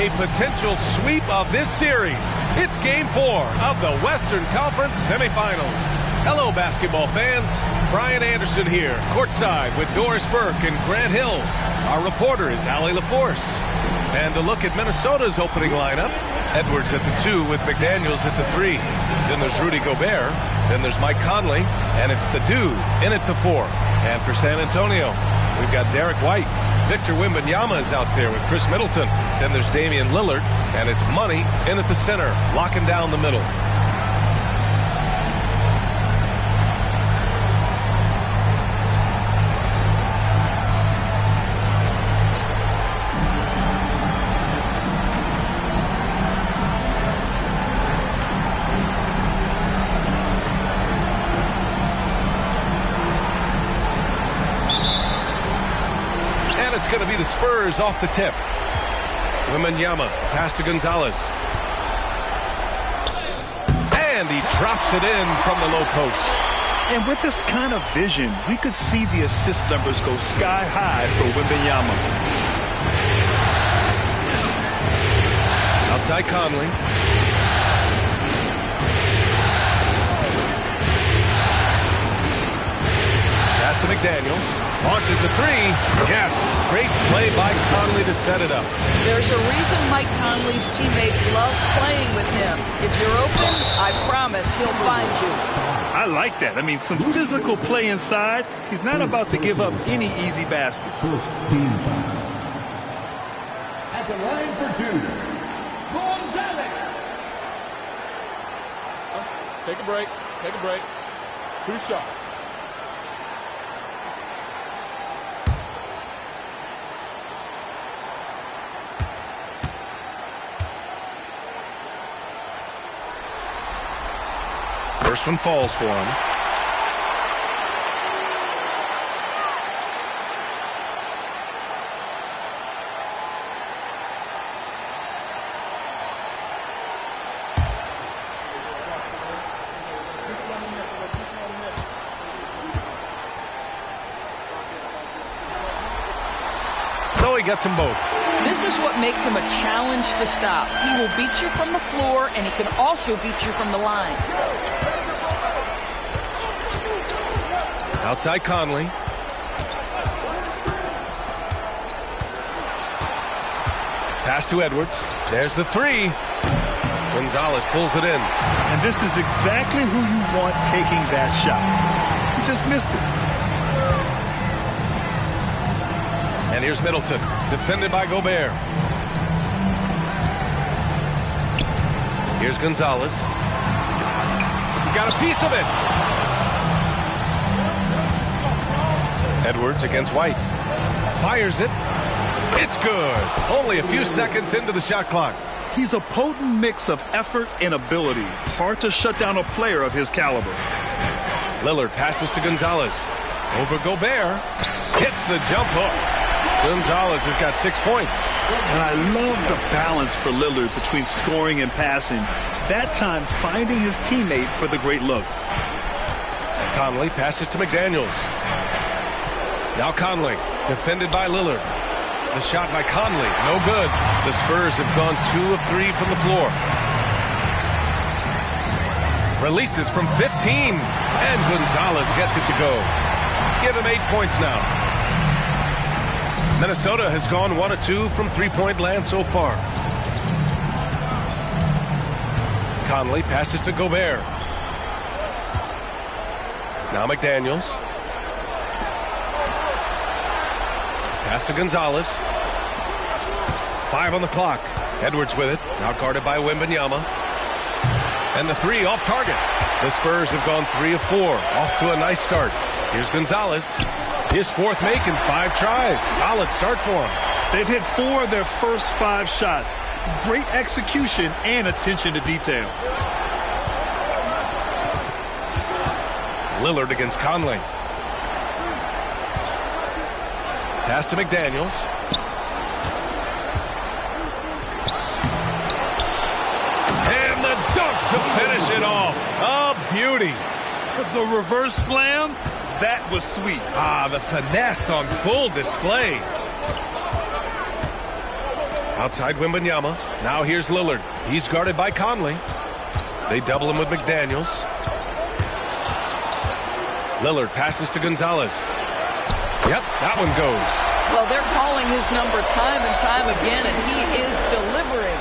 a potential sweep of this series. It's Game 4 of the Western Conference Semifinals. Hello, basketball fans. Brian Anderson here, courtside with Doris Burke and Grant Hill. Our reporter is Allie LaForce. And a look at Minnesota's opening lineup. Edwards at the 2 with McDaniels at the 3. Then there's Rudy Gobert. Then there's Mike Conley. And it's the dude in at the 4. And for San Antonio, we've got Derek White. Victor Wembanyama is out there with Chris Middleton. Then there's Damian Lillard. And it's Money in at the center, locking down the middle. It's going to be the Spurs off the tip. Wembanyama, pass to Gonzalez. And he drops it in from the low post. And with this kind of vision, we could see the assist numbers go sky high for Wembanyama. Outside Conley. Pass to McDaniels. Launches a 3. Yes. Great play by Conley to set it up. There's a reason Mike Conley's teammates love playing with him. If you're open, I promise he'll find you. I like that. I mean, some physical play inside. He's not about to give up any easy baskets. At the line for 2, Gonzalez. Take a break. Take a break. 2 shots. First one falls for him. So he gets them both. This is what makes him a challenge to stop. He will beat you from the floor, and he can also beat you from the line. Outside Conley. Pass to Edwards. There's the 3. Gonzalez pulls it in. And this is exactly who you want taking that shot. He just missed it. And here's Middleton, defended by Gobert. Here's Gonzalez. He got a piece of it. Edwards against White. Fires it. It's good. Only a few seconds into the shot clock. He's a potent mix of effort and ability. Hard to shut down a player of his caliber. Lillard passes to Gonzalez. Over Gobert. Hits the jump hook. Gonzalez has got 6 points. And I love the balance for Lillard between scoring and passing. That time finding his teammate for the great look. Conley passes to McDaniels. Now Conley, defended by Lillard. The shot by Conley, no good. The Spurs have gone 2 of 3 from the floor. Releases from 15, and Gonzalez gets it to go. Give him 8 points now. Minnesota has gone 1 of 2 from three-point land so far. Conley passes to Gobert. Now McDaniels. Pass to Gonzalez. 5 on the clock. Edwards with it. Now guarded by Wembanyama. And the 3 off target. The Spurs have gone 3 of 4. Off to a nice start. Here's Gonzalez. His 4th make in 5 tries. Solid start for him. They've hit 4 of their first 5 shots. Great execution and attention to detail. Lillard against Conley. Pass to McDaniels. And the dunk to finish it off. A beauty. The reverse slam, that was sweet. Ah, the finesse on full display. Outside Wembanyama. Now here's Lillard. He's guarded by Conley. They double him with McDaniels. Lillard passes to Gonzalez. Yep, that one goes. Well, they're calling his number time and time again, and he is delivering.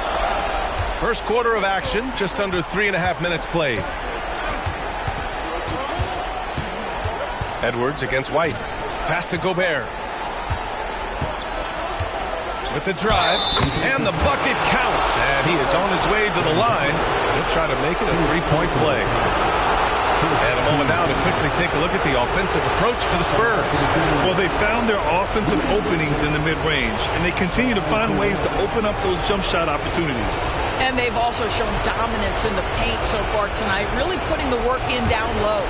First quarter of action, just under 3.5 minutes played. Edwards against White. Pass to Gobert. With the drive, and the bucket counts, and he is on his way to the line. He'll try to make it a three-point play. And a moment now to quickly take a look at the offensive approach for the Spurs. Well, they found their offensive openings in the mid-range, and they continue to find ways to open up those jump shot opportunities. And they've also shown dominance in the paint so far tonight, really putting the work in down low.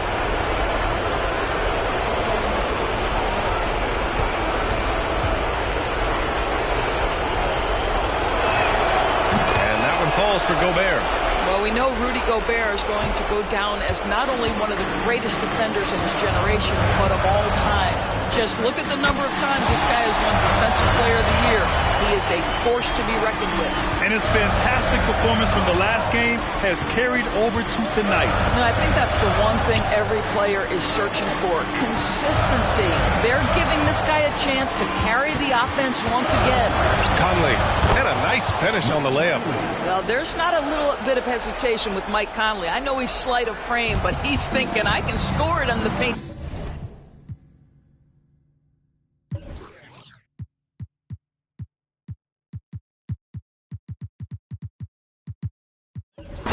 Falls for Gobert. Well, we know Rudy Gobert is going to go down as not only one of the greatest defenders in his generation, but of all time. Just look at the number of times this guy has won Defensive Player of the Year. He is a force to be reckoned with. And his fantastic performance from the last game has carried over to tonight. And I think that's the one thing every player is searching for. Consistency. They're giving this guy a chance to carry the offense once again. Conley had a nice finish on the layup. Well, there's not a little bit of hesitation with Mike Conley. I know he's slight of frame, but he's thinking, I can score it on the paint.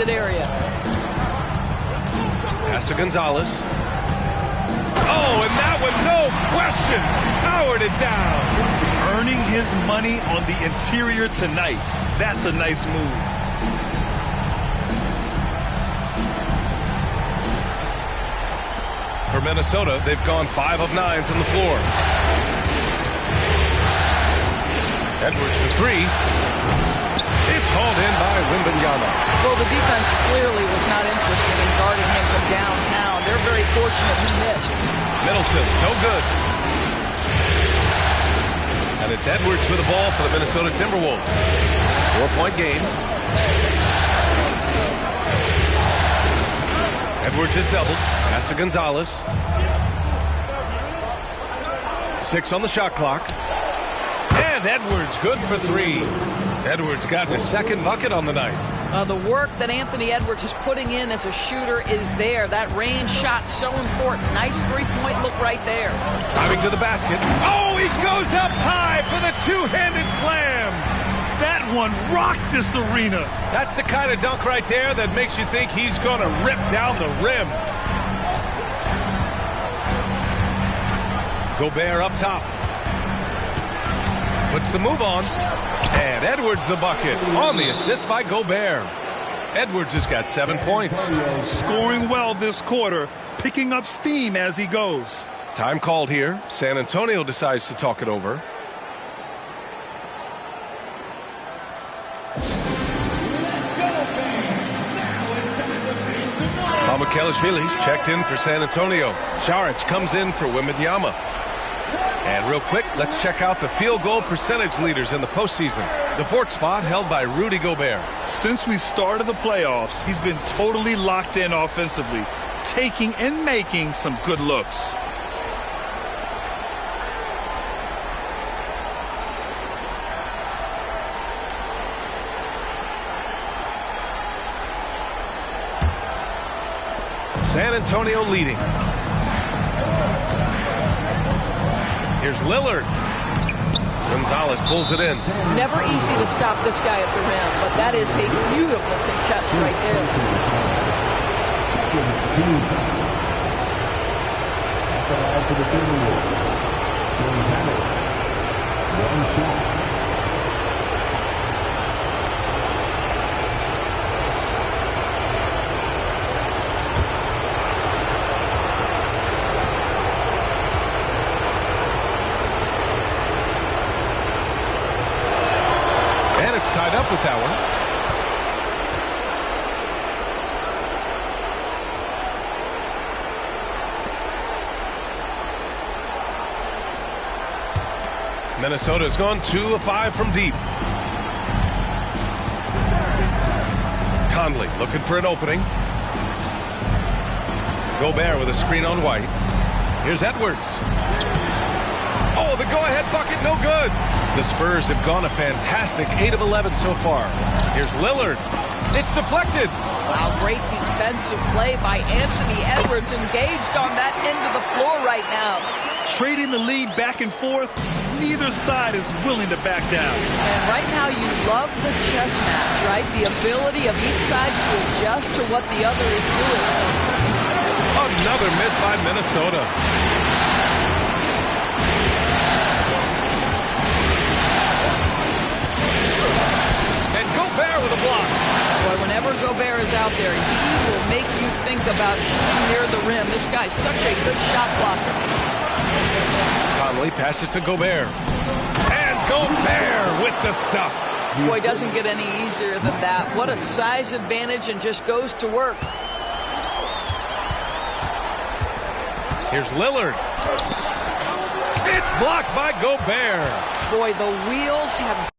Area. Pass to Gonzalez. Oh, and that one, no question, powered it down. Earning his money on the interior tonight. That's a nice move. For Minnesota, they've gone 5 of 9 from the floor. Edwards for 3. It's hauled in by Wembanyama. Well, the defense clearly was not interested in guarding him from downtown. They're very fortunate he missed. Middleton, no good. And it's Edwards with the ball for the Minnesota Timberwolves. 4-point game. Edwards is doubled. Pass to Gonzalez. 6 on the shot clock. And Edwards good for 3. Edwards got his second bucket on the night. The work that Anthony Edwards is putting in as a shooter is there. That range shot so important. Nice three-point look right there. Driving to the basket. Oh, he goes up high for the two-handed slam. That one rocked this arena. That's the kind of dunk right there that makes you think he's going to rip down the rim. Gobert up top. Puts the move on. And Edwards the bucket on the assist by Gobert. Edwards has got 7 points. Scoring well this quarter, picking up steam as he goes. Time called here. San Antonio decides to talk it over. Kelishvili's checked in for San Antonio. Saric comes in for Wembanyama. And real quick, let's check out the field goal percentage leaders in the postseason. The 4th spot held by Rudy Gobert. Since we started the playoffs, he's been totally locked in offensively, taking and making some good looks. San Antonio leading. Here's Lillard. Gonzalez pulls it in. Never easy to stop this guy at the rim, but that is a beautiful contest right there. For the Timberwolves, Gonzalez, 1 shot. Tied up with that one. Minnesota's gone 2 of 5 from deep. Conley looking for an opening. Gobert with a screen on White. Here's Edwards. Oh, the go-ahead bucket, no good. The Spurs have gone a fantastic 8 of 11 so far. Here's Lillard. It's deflected. Wow, great defensive play by Anthony Edwards, engaged on that end of the floor right now. Trading the lead back and forth, neither side is willing to back down. And right now you love the chess match, right? The ability of each side to adjust to what the other is doing. Another miss by Minnesota. And Gobert with a block. Boy, whenever Gobert is out there, he will make you think about shooting near the rim. This guy's such a good shot blocker. Conley passes to Gobert. And Gobert with the stuff. Boy, doesn't get any easier than that. What a size advantage, and just goes to work. Here's Lillard. It's blocked by Gobert. Boy, the wheels have...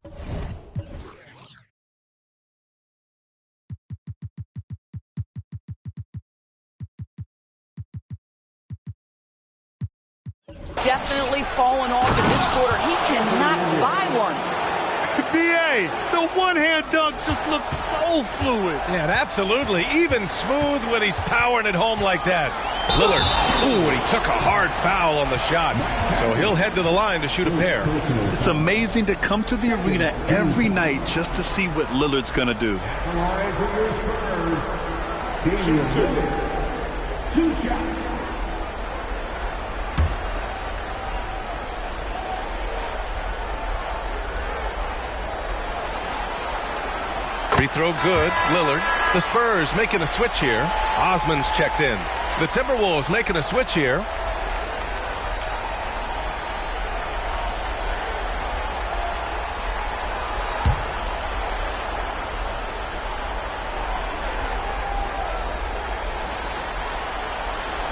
definitely fallen off in this quarter. He cannot buy one. B.A., the one-hand dunk just looks so fluid. Yeah, absolutely. Even smooth when he's powering it home like that. Lillard, ooh, and he took a hard foul on the shot. So he'll head to the line to shoot a pair. It's amazing to come to the arena every night just to see what Lillard's going to do. Shoot two shots. Free throw good, Lillard. The Spurs making a switch here. Osman's checked in. The Timberwolves making a switch here.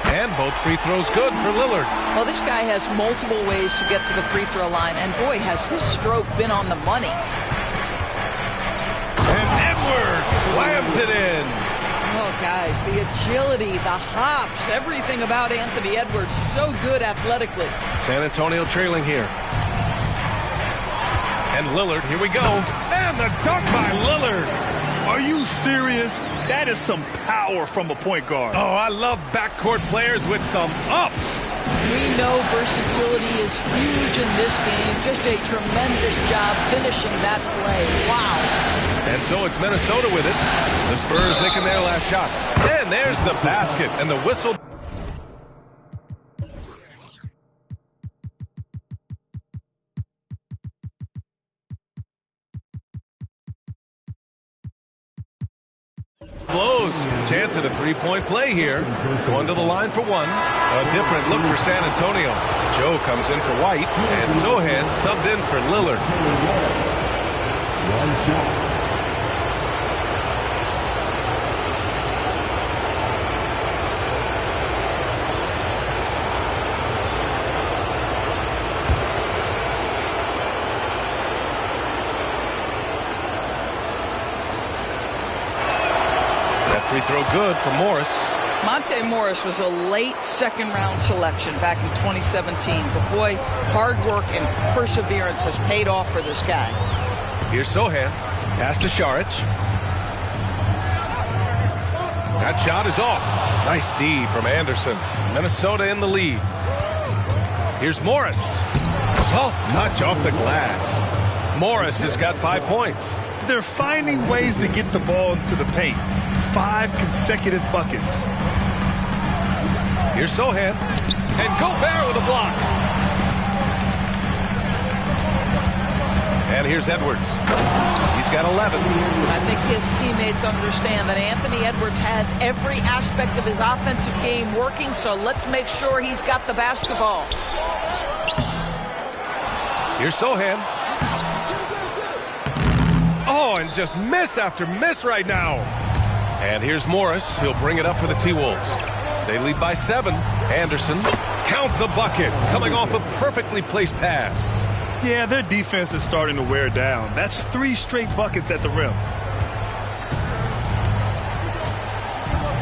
And both free throws good for Lillard. Well, this guy has multiple ways to get to the free throw line, and boy, has his stroke been on the money. Slams it in. Oh, guys, the agility, the hops, everything about Anthony Edwards, so good athletically. San Antonio trailing here. And Lillard, here we go. And the dunk by Lillard. Are you serious? That is some power from a point guard. Oh, I love backcourt players with some ups. We know versatility is huge in this game. Just a tremendous job finishing that play. Wow. And so it's Minnesota with it. The Spurs making their last shot. And there's the basket and the whistle. Blows. Chance at a three-point play here. Going to the line for one. A different look for San Antonio. Joe comes in for White. And Sohan subbed in for Lillard. One shot. Free throw good for Morris. Monte Morris was a late second-round selection back in 2017. But, boy, hard work and perseverance has paid off for this guy. Here's Sohan. Pass to Šarić. That shot is off. Nice D from Anderson. Minnesota in the lead. Here's Morris. Soft touch off the glass. Morris has got 5 points. They're finding ways to get the ball into the paint. 5 consecutive buckets. Here's Sohan. And Gobert with a block. And here's Edwards. He's got 11. I think his teammates understand that Anthony Edwards has every aspect of his offensive game working, so let's make sure he's got the basketball. Here's Sohan. Oh, and just miss after miss right now. And here's Morris. He'll bring it up for the T-Wolves. They lead by 7. Anderson, count the bucket, coming off a perfectly placed pass. Yeah, their defense is starting to wear down. That's 3 straight buckets at the rim.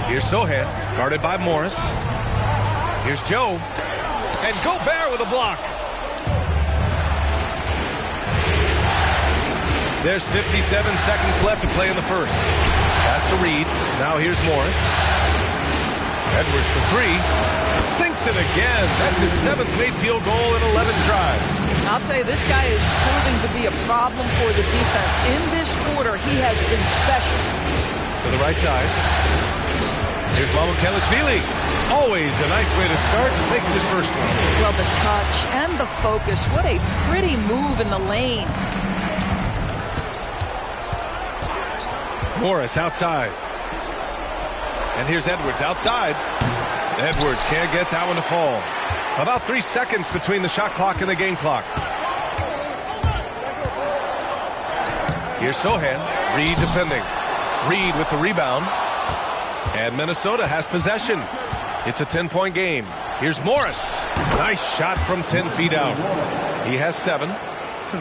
Here's Sohan, guarded by Morris. Here's Joe. And Gobert with a block. There's 57 seconds left to play in the first. Pass to Reed. Now here's Morris. Edwards for three. Sinks it again. That's his 7th made field goal in 11 drives. I'll tell you, this guy is proving to be a problem for the defense. In this quarter, he has been special. To the right side. Here's Mamukelashvili. Always a nice way to start. Makes his first one. Well, the touch and the focus. What a pretty move in the lane. Morris outside. And here's Edwards outside. Edwards can't get that one to fall. About 3 seconds between the shot clock and the game clock. Here's Sohan. Reed defending. Reed with the rebound. And Minnesota has possession. It's a 10-point game. Here's Morris. Nice shot from 10 feet out. He has 7.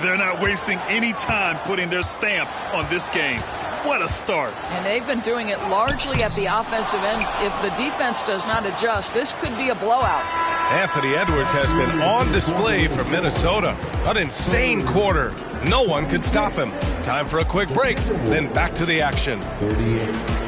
They're not wasting any time putting their stamp on this game. What a start. And they've been doing it largely at the offensive end. If the defense does not adjust, this could be a blowout. Anthony Edwards has been on display for Minnesota. An insane quarter. No one could stop him. Time for a quick break, then back to the action. 38.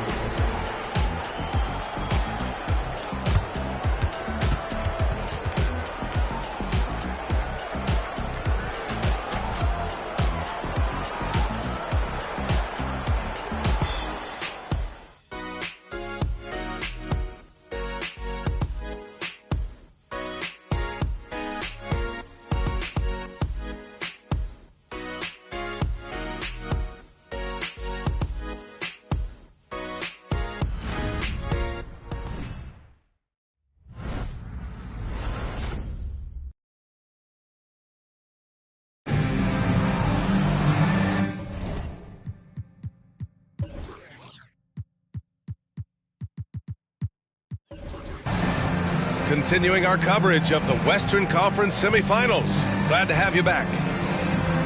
Continuing our coverage of the Western Conference Semifinals. Glad to have you back.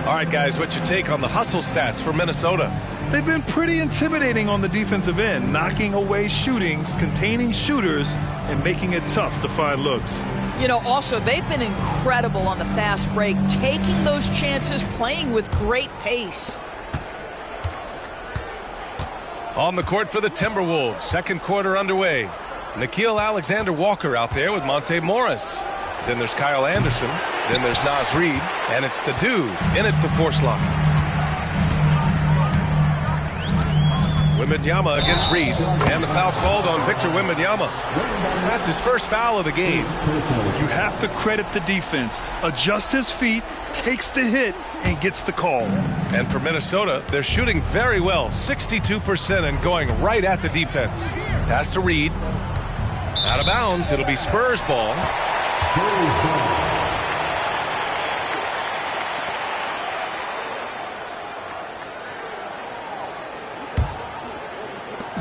All right, guys, what's your take on the hustle stats for Minnesota? They've been pretty intimidating on the defensive end, knocking away shootings, containing shooters, and making it tough to find looks. You know, also, they've been incredible on the fast break, taking those chances, playing with great pace. On the court for the Timberwolves, second quarter underway. Nickeil Alexander-Walker out there with Monte Morris. Then there's Kyle Anderson. Then there's Naz Reid. And it's the dude in at the force line. Wembanyama against Reid. And the foul called on Victor Wembanyama. That's his first foul of the game. You have to credit the defense. Adjusts his feet, takes the hit, and gets the call. And for Minnesota, they're shooting very well, 62%, and going right at the defense. Pass to Reid. Out of bounds. It'll be Spurs ball.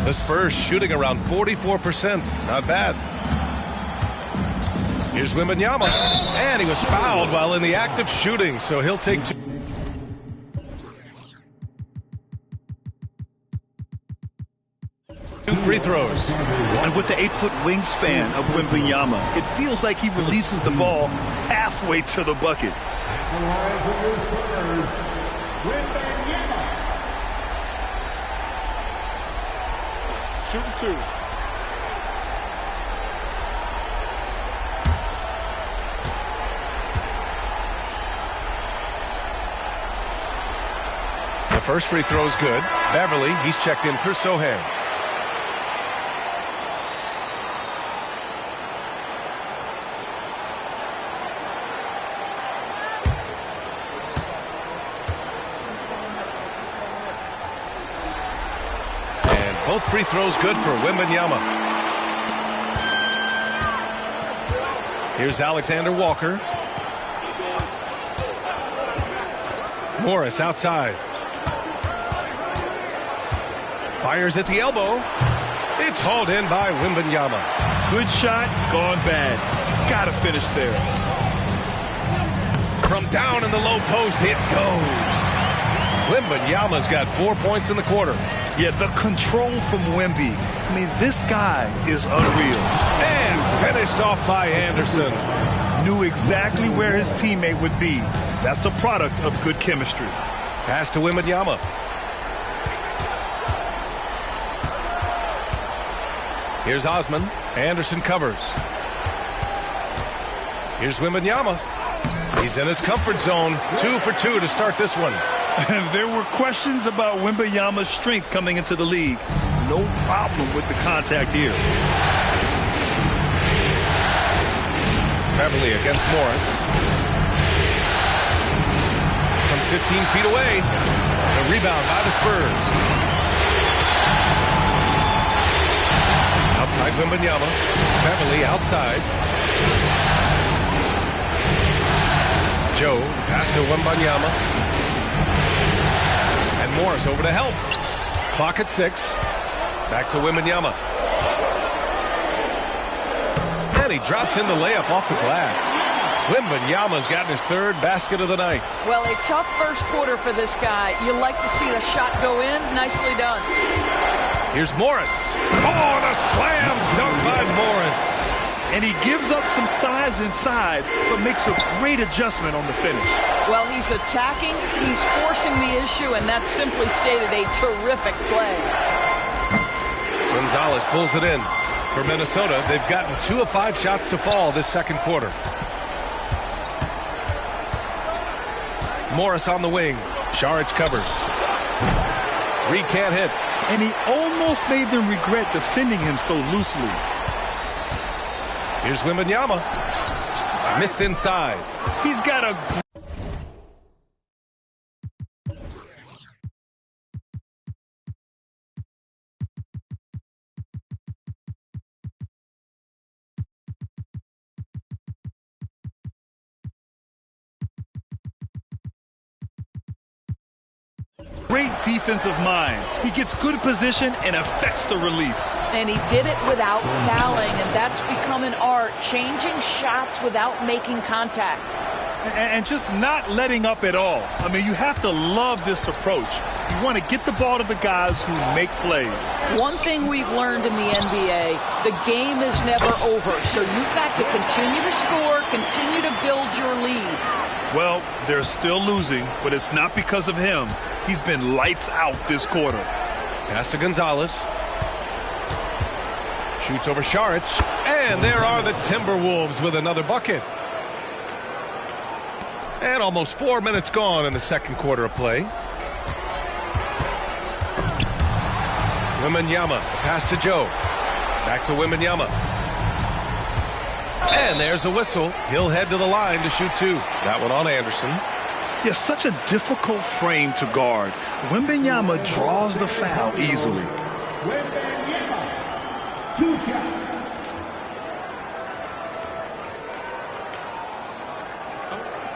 The Spurs shooting around 44%. Not bad. Here's Wembanyama. And he was fouled while in the act of shooting, so he'll take 2. Two free throws. And with the 8-foot wingspan of Wembanyama, it feels like he releases the ball halfway to the bucket. At the line for the Spurs, Wembanyama. Shooting 2. The first free throw is good. Beverly, he's checked in for Sohan. Both free throws good for Wembanyama. Here's Alexander Walker. Morris outside. Fires at the elbow. It's hauled in by Wembanyama. Good shot, gone bad. Gotta finish there. From down in the low post, it goes. Wembanyama's got 4 points in the quarter. Yeah, the control from Wemby. I mean, this guy is unreal. And finished off by Anderson. Knew exactly where his teammate would be. That's a product of good chemistry. Pass to Wembanyama. Here's Osman. Anderson covers. Here's Wembanyama. He's in his comfort zone. 2 for 2 to start this one. There were questions about Wembanyama's strength coming into the league. No problem with the contact here. Beverly against Morris. From 15 feet away. The rebound by the Spurs. Outside Wembanyama. Beverly outside. Joe, pass to Wembanyama. And Morris over to help. Clock at 6. Back to Wembanyama. And he drops in the layup off the glass. Wembanyama's gotten his 3rd basket of the night. Well, a tough first quarter for this guy. You like to see the shot go in. Nicely done. Here's Morris. Oh, and a slam dunk by Morris. And he gives up some size inside, but makes a great adjustment on the finish. Well, he's attacking, he's forcing the issue, and that's simply stated a terrific play. Gonzalez pulls it in. For Minnesota, they've gotten 2 of 5 shots to fall this second quarter. Morris on the wing. Saric covers. Reed can't hit. And he almost made them regret defending him so loosely. Here's Wembanyama. Missed inside. He's got a... great defensive mind. He gets good position and affects the release. And he did it without fouling, and that's become an art, changing shots without making contact. And just not letting up at all. I mean, you have to love this approach. You want to get the ball to the guys who make plays. One thing we've learned in the NBA, the game is never over, so you've got to continue to score, continue to build your lead. Well, they're still losing, but it's not because of him. He's been lights out this quarter. Pass to Gonzalez. Shoots over Saric. And there are the Timberwolves with another bucket. And almost 4 minutes gone in the second quarter of play. Wembanyama. Pass to Joe. Back to Wembanyama. And there's a whistle. He'll head to the line to shoot 2. That one on Anderson. Yeah, such a difficult frame to guard. Wembanyama draws the foul easily. Wembanyama, 2 shots.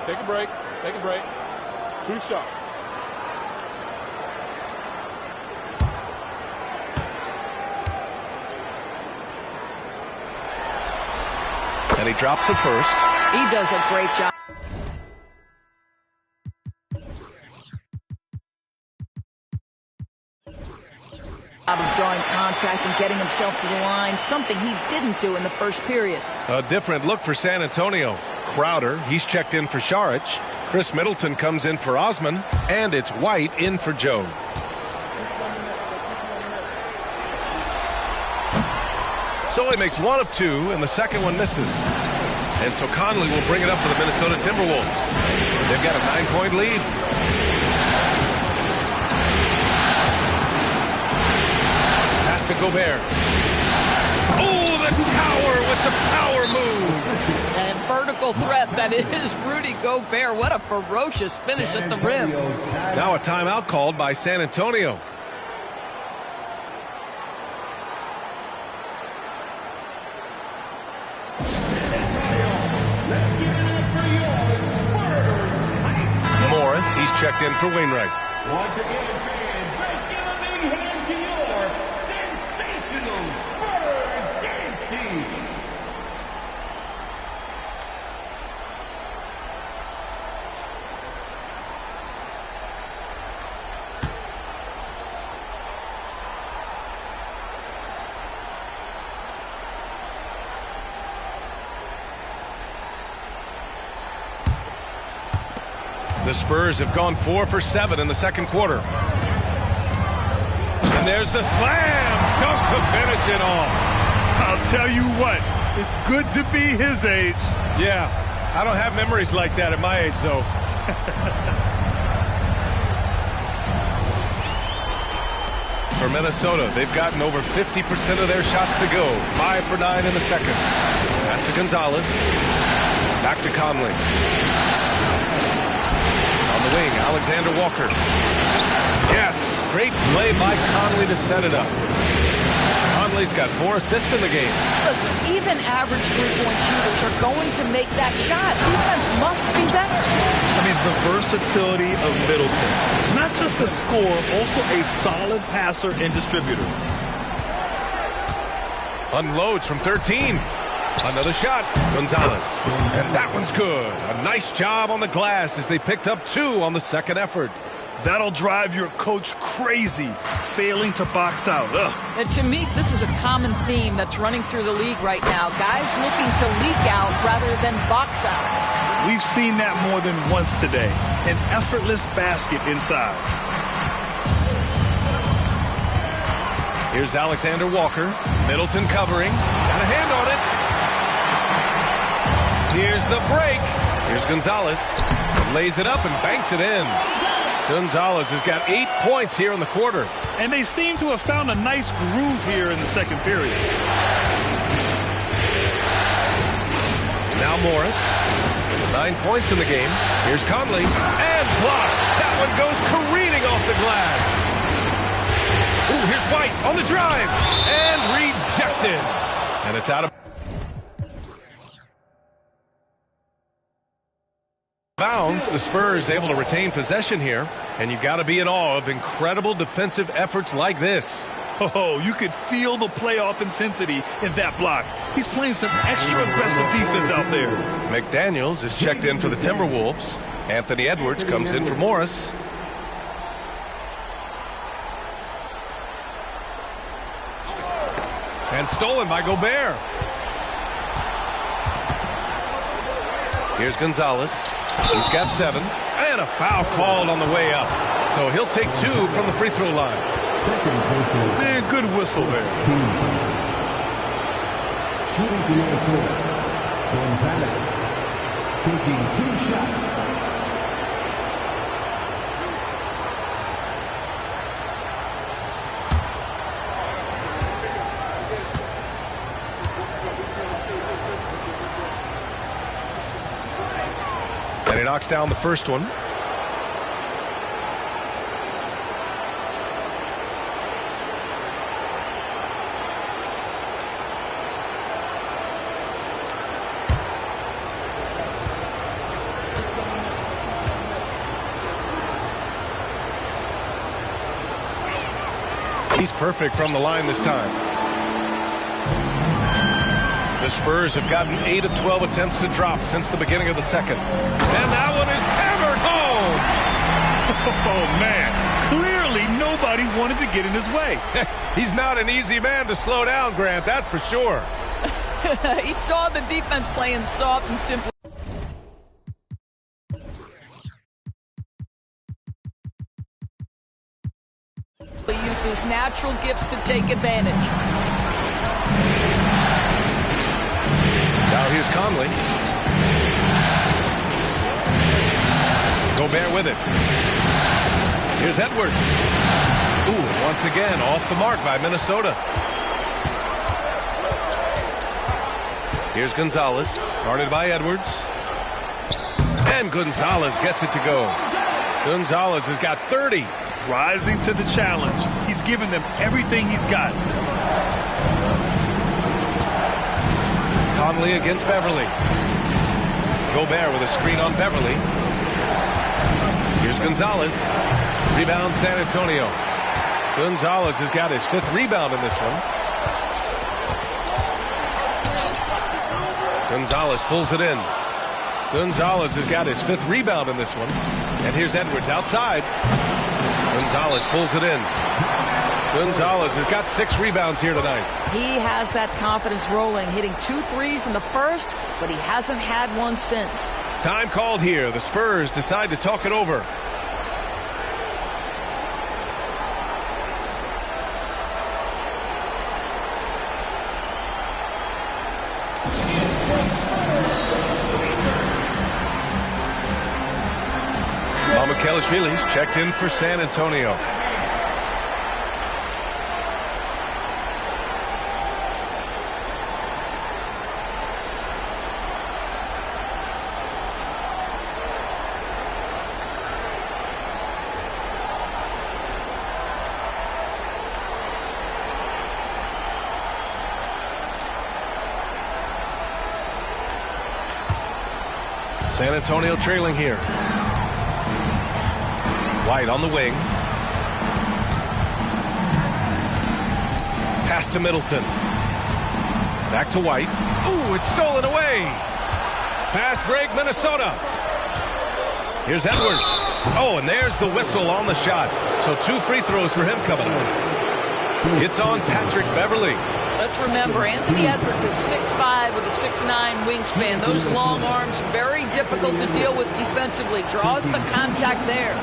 Take a break. Take a break. 2 shots. And he drops the first. He does a great job. Of drawing contact and getting himself to the line, something he didn't do in the first period. A different look for San Antonio. Crowder, he's checked in for Saric. Chris Middleton comes in for Osman. And it's White in for Joe. So he makes 1 of 2, and the second one misses. And so Conley will bring it up for the Minnesota Timberwolves. They've got a 9-point lead. Pass to Gobert. Oh, the tower with the power move. And vertical threat, that is Rudy Gobert. What a ferocious finish at the rim. Now a timeout called by San Antonio. Morris, he's checked in for Wainwright. Once again, fans, let's give a big hand to your sensational Spurs dance team. The Spurs have gone 4 for 7 in the second quarter. And there's the slam dunk to finish it off. I'll tell you what, it's good to be his age. Yeah, I don't have memories like that at my age, though. For Minnesota, they've gotten over 50% of their shots to go. 5 for 9 in the second. Pass to Gonzalez. Back to Conley. On the wing, Alexander Walker. Yes, great play by Conley to set it up. Conley's got 4 assists in the game. Listen, even average three-point shooters are going to make that shot. Defense must be better. I mean, the versatility of Middleton. Not just a scorer, also a solid passer and distributor. Unloads from 13. Another shot. Gonzalez. And that one's good. A nice job on the glass as they picked up 2 on the second effort. That'll drive your coach crazy, failing to box out. Ugh. And to me, this is a common theme that's running through the league right now. Guys looking to leak out rather than box out. We've seen that more than once today. An effortless basket inside. Here's Alexander Walker. Middleton covering. Got a hand on it. Here's the break. Here's Gonzalez. Lays it up and banks it in. Gonzalez has got 8 points here in the quarter. And they seem to have found a nice groove here in the second period. Now Morris. 9 points in the game. Here's Conley. And blocked. That one goes careening off the glass. Ooh, here's White on the drive. And rejected. And it's out of bounds. The Spurs able to retain possession here, and you got to be in awe of incredible defensive efforts like this. Oh, you could feel the playoff intensity in that block. He's playing some extra aggressive defense out there. McDaniels is checked in for the Timberwolves. Anthony Edwards comes in for Morris. And stolen by Gobert. Here's Gonzalez. He's got 7. And a foul called on the way up. So he'll take 2 from the free throw line. Man, good whistle there. Shooting the other floor. Gonzalez taking 2 shots. And he knocks down the first one. He's perfect from the line this time. The Spurs have gotten 8 of 12 attempts to drop since the beginning of the second. And that one is hammered home. Oh, man. Clearly nobody wanted to get in his way. He's not an easy man to slow down, Grant, that's for sure. He saw the defense playing soft and simple. He used his natural gifts to take advantage. Now here's Conley. Gobert with it. Here's Edwards. Ooh, once again, off the mark by Minnesota. Here's Gonzalez, guarded by Edwards. And Gonzalez gets it to go. Gonzalez has got 30. Rising to the challenge. He's given them everything he's got. Conley against Beverly. Gobert with a screen on Beverly. Here's Gonzalez. Rebound San Antonio. Gonzalez has got his 5th rebound in this one. Gonzalez pulls it in. Gonzalez has got his 5th rebound in this one. And here's Edwards outside. Gonzalez pulls it in. Gonzalez has got 6 rebounds here tonight. He has that confidence rolling, hitting 2 threes in the first, but he hasn't had one since. Time called here. The Spurs decide to talk it over. Kelishvili's checked in for San Antonio. San Antonio trailing here. White on the wing. Pass to Middleton. Back to White. Ooh, it's stolen away. Fast break, Minnesota. Here's Edwards. Oh, and there's the whistle on the shot. So 2 free throws for him coming up. It's on Patrick Beverley. Let's remember, Anthony Edwards is 6'5" with a 6'9" wingspan. Those long arms, very difficult to deal with defensively. Draws the contact there.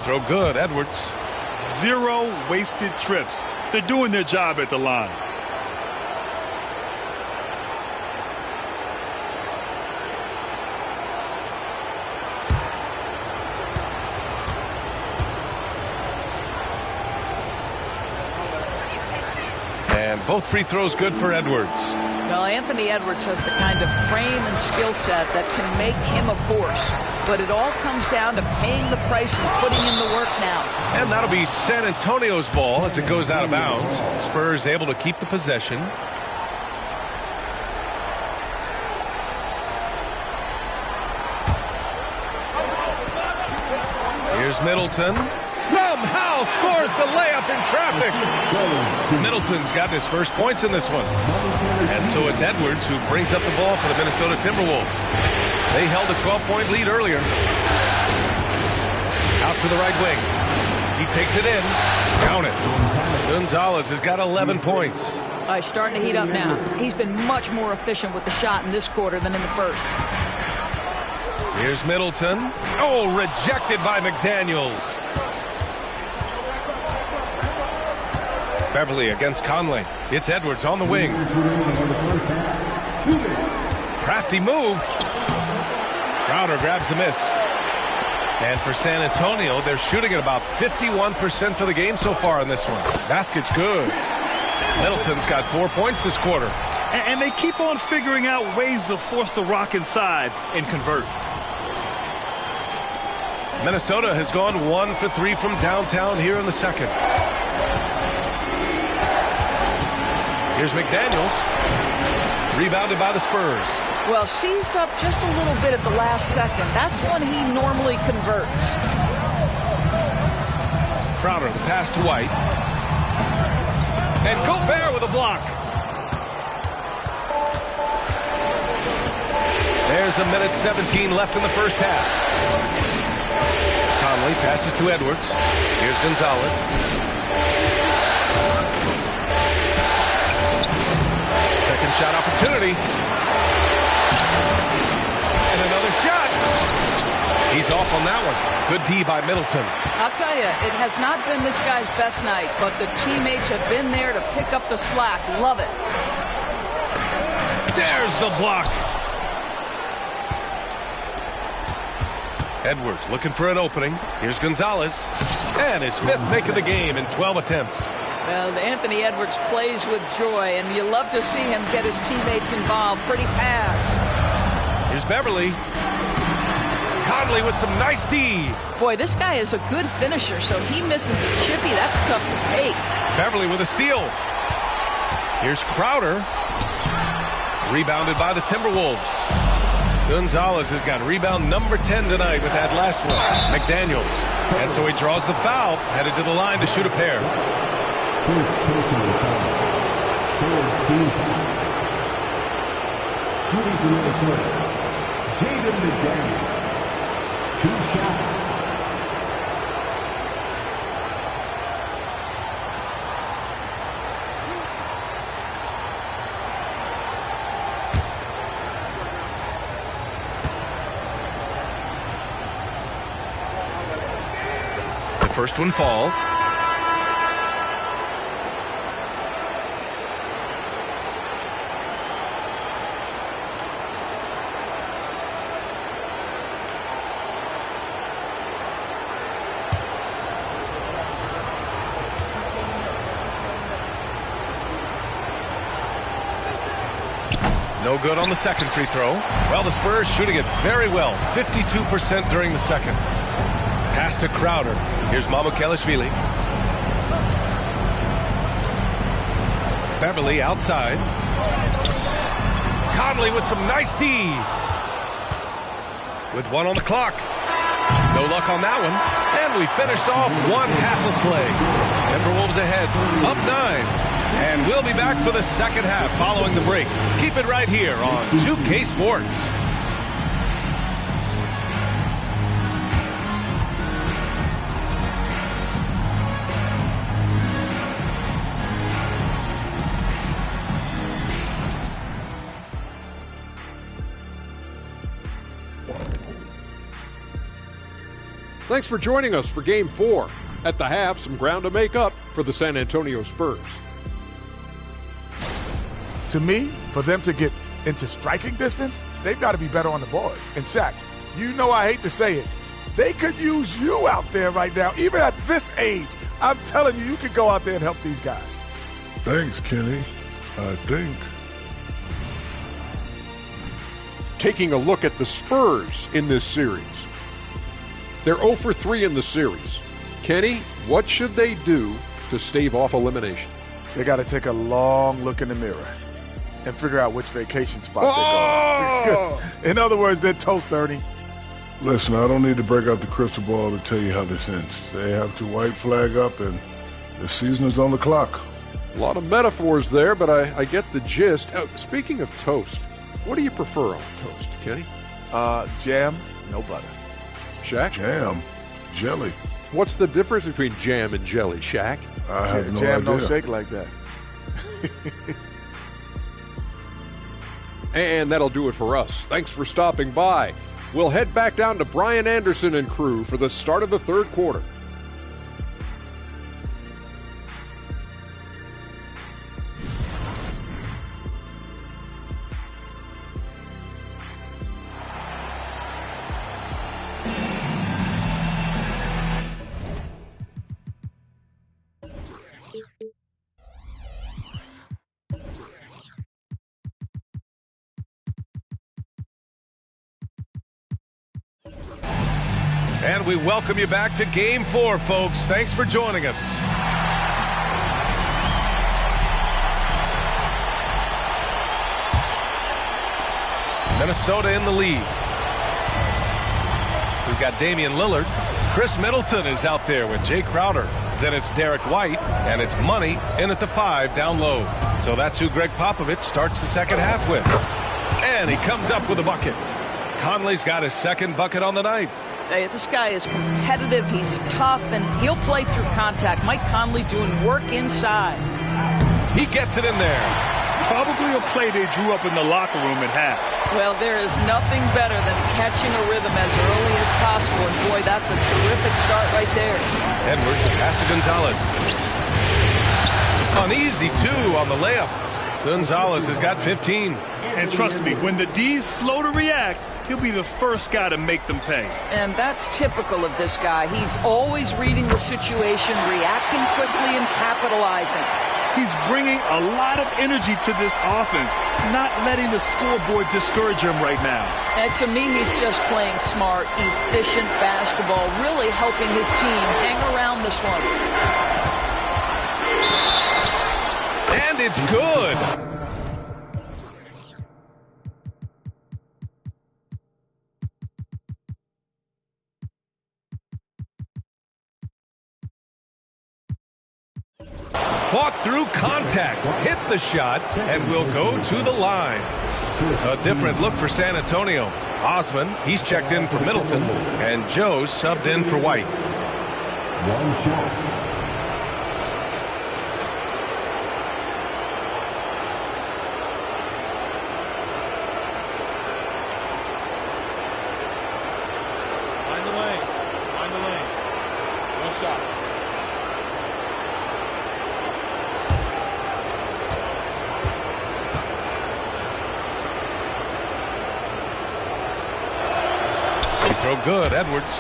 Throw good, Edwards. 0 wasted trips. They're doing their job at the line. And both free throws good for Edwards. Well, Anthony Edwards has the kind of frame and skill set that can make him a force. But it all comes down to paying the price and putting in the work now. And that'll be San Antonio's ball as it goes out of bounds. Spurs able to keep the possession. Here's Middleton. Somehow scores the layup in traffic. Middleton's gotten his first points in this one. And so it's Edwards who brings up the ball for the Minnesota Timberwolves. They held a 12-point lead earlier. Out to the right wing. He takes it in. Count it. Gonzalez has got 11 points. He's starting to heat up now. He's been much more efficient with the shot in this quarter than in the first. Here's Middleton. Oh, rejected by McDaniels. Beverly against Conley. It's Edwards on the wing. Crafty move. Crowder grabs the miss. And for San Antonio, they're shooting at about 51% for the game so far in this one. Basket's good. Middleton's got 4 points this quarter. And they keep on figuring out ways to force the rock inside and convert. Minnesota has gone 1 for 3 from downtown here in the second. Here's McDaniels. Rebounded by the Spurs. Well, seized up just a little bit at the last second. That's when he normally converts. Crowder, the pass to White. And Gobert with a block. There's a minute 17 left in the first half. Conley passes to Edwards. Here's Gonzalez. Second shot opportunity. And another shot. He's off on that one. Good D by Middleton. I'll tell you, it has not been this guy's best night, but the teammates have been there to pick up the slack. Love it. There's the block. Edwards looking for an opening. Here's Gonzalez. And his 5th make of the game in 12 attempts. Well, Anthony Edwards plays with joy, and you love to see him get his teammates involved. Pretty pass. Here's Beverly. Conley with some nice D. Boy, this guy is a good finisher, so he misses a chippy. That's tough to take. Beverly with a steal. Here's Crowder. Rebounded by the Timberwolves. Gonzalez has got rebound number 10 tonight with that last one. McDaniels. And so he draws the foul, headed to the line to shoot a pair. Shooting for Minnesota, Jaden McDaniel. 2 shots. The first one falls. No good on the second free throw. Well, the Spurs shooting it very well. 52% during the second. Pass to Crowder. Here's Mamukelashvili. Beverly outside. Conley with some nice D. With 1 on the clock. No luck on that one. And we finished off 1 half of play. Timberwolves ahead, up 9. And we'll be back for the second half following the break. Keep it right here on 2K Sports. Thanks for joining us for Game 4. At the half, some ground to make up for the San Antonio Spurs. To me, for them to get into striking distance, they've got to be better on the boards. And Shaq, you know I hate to say it, they could use you out there right now, even at this age. I'm telling you, you could go out there and help these guys. Thanks, Kenny. I think. Taking a look at the Spurs in this series. They're 0 for 3 in the series. Kenny, what should they do to stave off elimination? They got to take a long look in the mirror and figure out which vacation spot they're going. In other words, they're toast, Ernie. Listen, I don't need to break out the crystal ball to tell you how this ends. They have to white flag up, and the season is on the clock. A lot of metaphors there, but I get the gist. Speaking of toast, what do you prefer on toast, Kenny? Jam, no butter. Shaq? Jam, jelly. What's the difference between jam and jelly, Shaq? I have no Jam idea. don't shake like that. And that'll do it for us. Thanks for stopping by. We'll head back down to Brian Anderson and crew for the start of the third quarter. And we welcome you back to Game 4, folks. Thanks for joining us. Minnesota in the lead. We've got Damian Lillard. Chris Middleton is out there with Jay Crowder. Then it's Derek White, and it's Money in at the 5 down low. So that's who Greg Popovich starts the second half with. And he comes up with a bucket. Conley's got his second bucket on the night. Hey, this guy is competitive, he's tough, and he'll play through contact. Mike Conley doing work inside. He gets it in there. Probably a play they drew up in the locker room at half. Well, there is nothing better than catching a rhythm as early as possible, and boy, that's a terrific start right there. Edwards and pass to Gonzalez. Uneasy, too, on the layup. Gonzalez has got 15. And trust me, when the D's slow to react, he'll be the first guy to make them pay. And that's typical of this guy. He's always reading the situation, reacting quickly, and capitalizing. He's bringing a lot of energy to this offense, not letting the scoreboard discourage him right now. And to me, he's just playing smart, efficient basketball, really helping his team hang around this one. And it's good. Fought through contact, hit the shot, and will go to the line. A different look for San Antonio. Osman, he's checked in for Middleton, and Joe subbed in for White. One shot. Good, Edwards.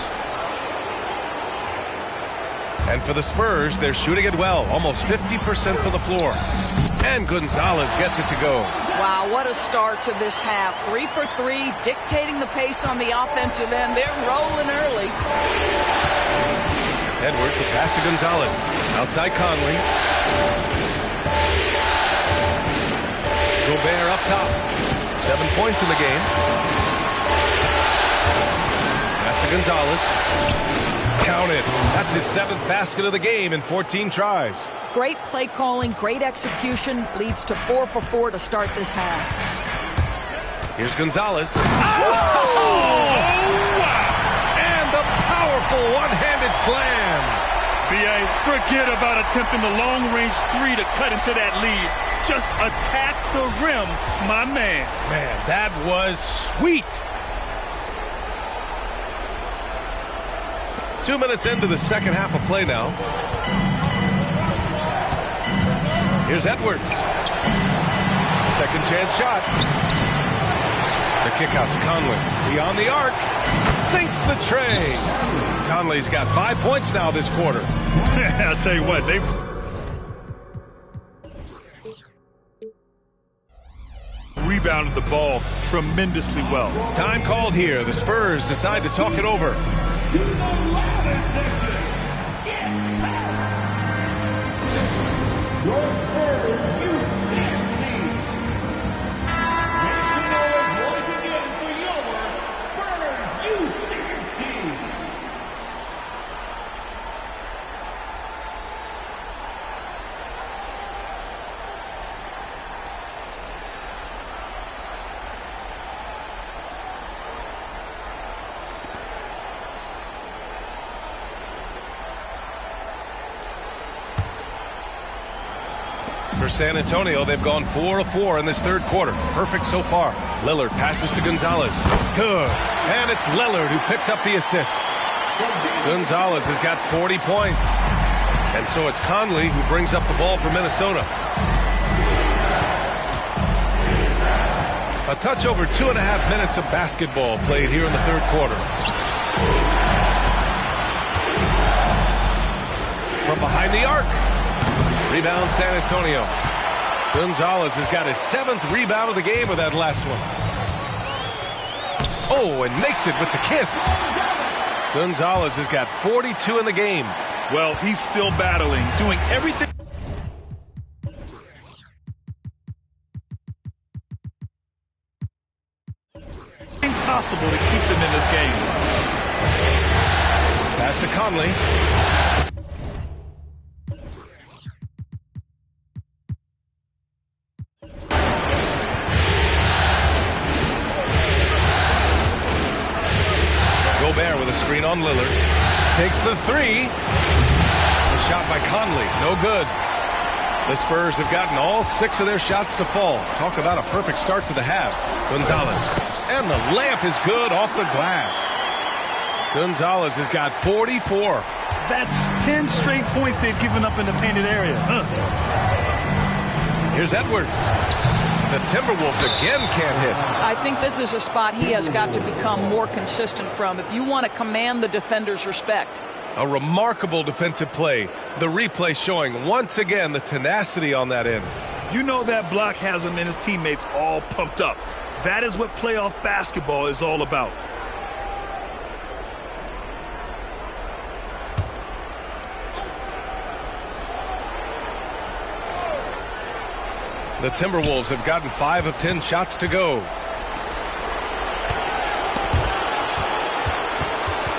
And for the Spurs, they're shooting it well, almost 50% for the floor. And Gonzalez gets it to go. Wow, what a start to this half. 3 for 3, dictating the pace on the offensive end. They're rolling early. Edwards, a pass to Gonzalez. Outside Conley. Gobert up top. 7 points in the game. Pass to Gonzalez. Count it. That's his 7th basket of the game in 14 tries. Great play calling, great execution. Leads to 4 for 4 to start this half. Here's Gonzalez. Oh! And the powerful one-handed slam. B.A., forget about attempting the long-range 3 to cut into that lead. Just attack the rim, my man. Man, that was sweet. 2 minutes into the second half of play now. Here's Edwards. Second chance shot. The kick out to Conley. Beyond the arc. Sinks the tray. Conley's got 5 points now this quarter. I'll tell you what, they rebounded the ball tremendously well. Time called here. The Spurs decide to talk it over. To the ladder section. Get back. Your Spurs youth dance team. Make some noise once again for your Spurs youth dance team. For San Antonio, they've gone 4 of 4 in this third quarter. Perfect so far. Lillard passes to Gonzalez. Good. And it's Lillard who picks up the assist. Gonzalez has got 40 points. And so it's Conley who brings up the ball for Minnesota. A touch over 2.5 minutes of basketball played here in the third quarter. From behind the arc. Rebound San Antonio. Gonzalez has got his 7th rebound of the game with that last one. Oh, and makes it with the kiss. Gonzalez has got 42 in the game. Well, he's still battling, doing everything possible to keep them in this game. Pass to Conley. Gobert with a screen on Lillard. Takes the 3. The shot by Conley. No good. The Spurs have gotten all 6 of their shots to fall. Talk about a perfect start to the half. Gonzalez. And the layup is good off the glass. Gonzalez has got 44. That's 10 straight points they've given up in the painted area. Here's Edwards. The Timberwolves again can't hit. I think this is a spot he has got to become more consistent from if you want to command the defender's respect. A remarkable defensive play. The replay showing once again the tenacity on that end. You know that block has him and his teammates all pumped up. That is what playoff basketball is all about. The Timberwolves have gotten 5 of 10 shots to go.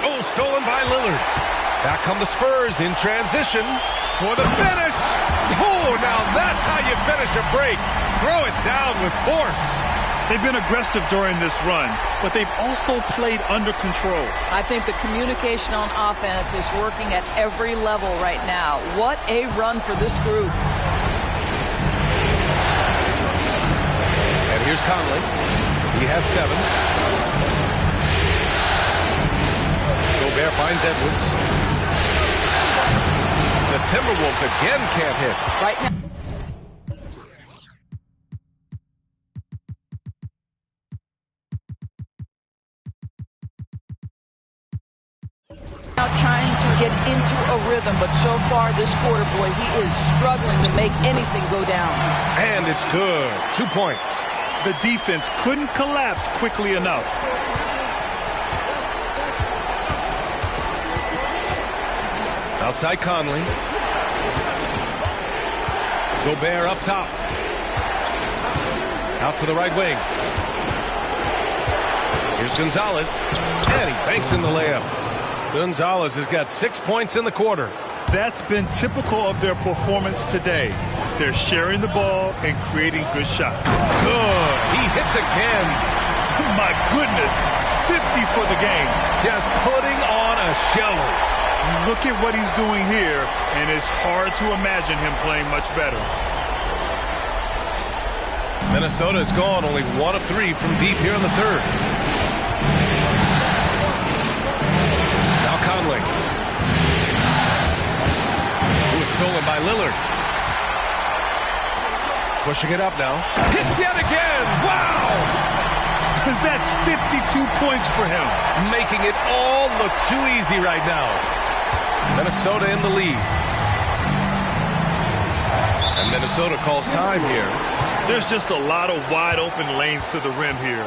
Oh, stolen by Lillard. Back come the Spurs in transition for the finish. Oh, now that's how you finish a break. Throw it down with force. They've been aggressive during this run, but they've also played under control. I think the communication on offense is working at every level right now. What a run for this group. And here's Conley. He has 7. Gobert finds Edwards. The Timberwolves again can't hit. Right now. Trying to get into a rhythm, but so far this quarter, boy, he is struggling to make anything go down. And it's good. 2 points. The defense couldn't collapse quickly enough. Outside Conley. Gobert up top. Out to the right wing. Here's Gonzalez. And he banks in the layup. Gonzalez has got 6 points in the quarter. That's been typical of their performance today. They're sharing the ball and creating good shots. Good. He hits again. My goodness. 50 for the game. Just putting on a show. Look at what he's doing here, and it's hard to imagine him playing much better. Minnesota has gone only 1 of 3 from deep here in the third. Now Conley. Who is stolen by Lillard. Pushing it up now. Hits yet again. Wow! That's 52 points for him. Making it all look too easy right now. Minnesota in the lead. And Minnesota calls time here. There's just a lot of wide open lanes to the rim here.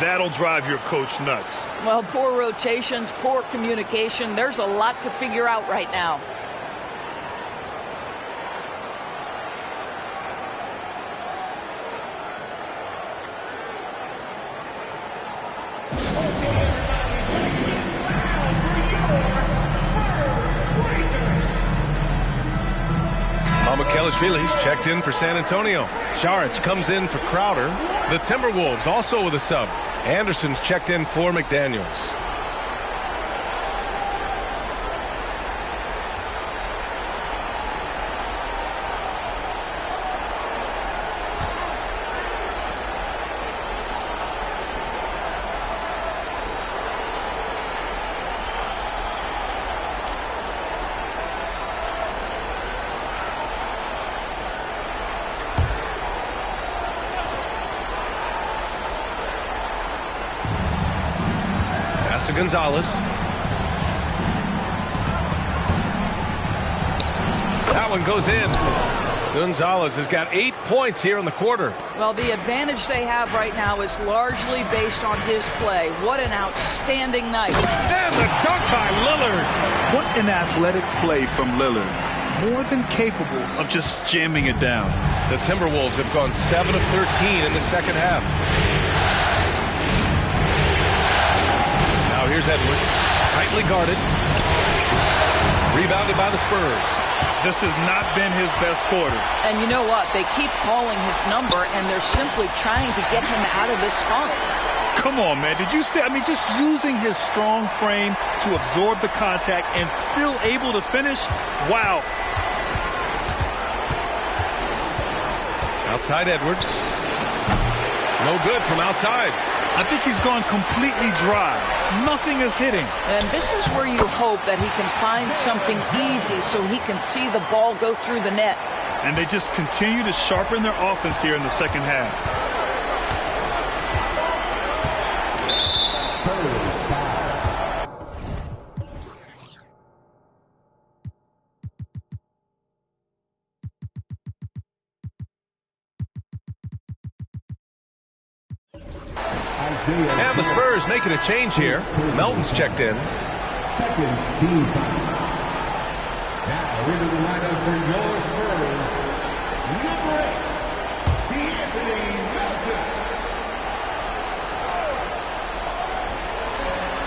That'll drive your coach nuts. Well, poor rotations, poor communication. There's a lot to figure out right now. Phillies checked in for San Antonio. Saric comes in for Crowder. The Timberwolves also with a sub. Anderson's checked in for McDaniels. To Gonzalez. That one goes in. Gonzalez has got 8 points here in the quarter. Well, the advantage they have right now is largely based on his play. What an outstanding night. And the dunk by Lillard. What an athletic play from Lillard. More than capable of just jamming it down. The Timberwolves have gone 7 of 13 in the second half. Here's Edwards, tightly guarded. Rebounded by the Spurs. This has not been his best quarter. And you know what? They keep calling his number, and they're simply trying to get him out of this funk. Come on, man. Did you see? I mean, just using his strong frame to absorb the contact and still able to finish? Wow. Outside Edwards. No good from outside. I think he's gone completely dry. Nothing is hitting. And this is where you hope that he can find something easy so he can see the ball go through the net. And they just continue to sharpen their offense here in the second half. And the Spurs making a change here. Melton's checked in. Second team. Now into the lineup for your Spurs. Number 8, D'Anthony Melton.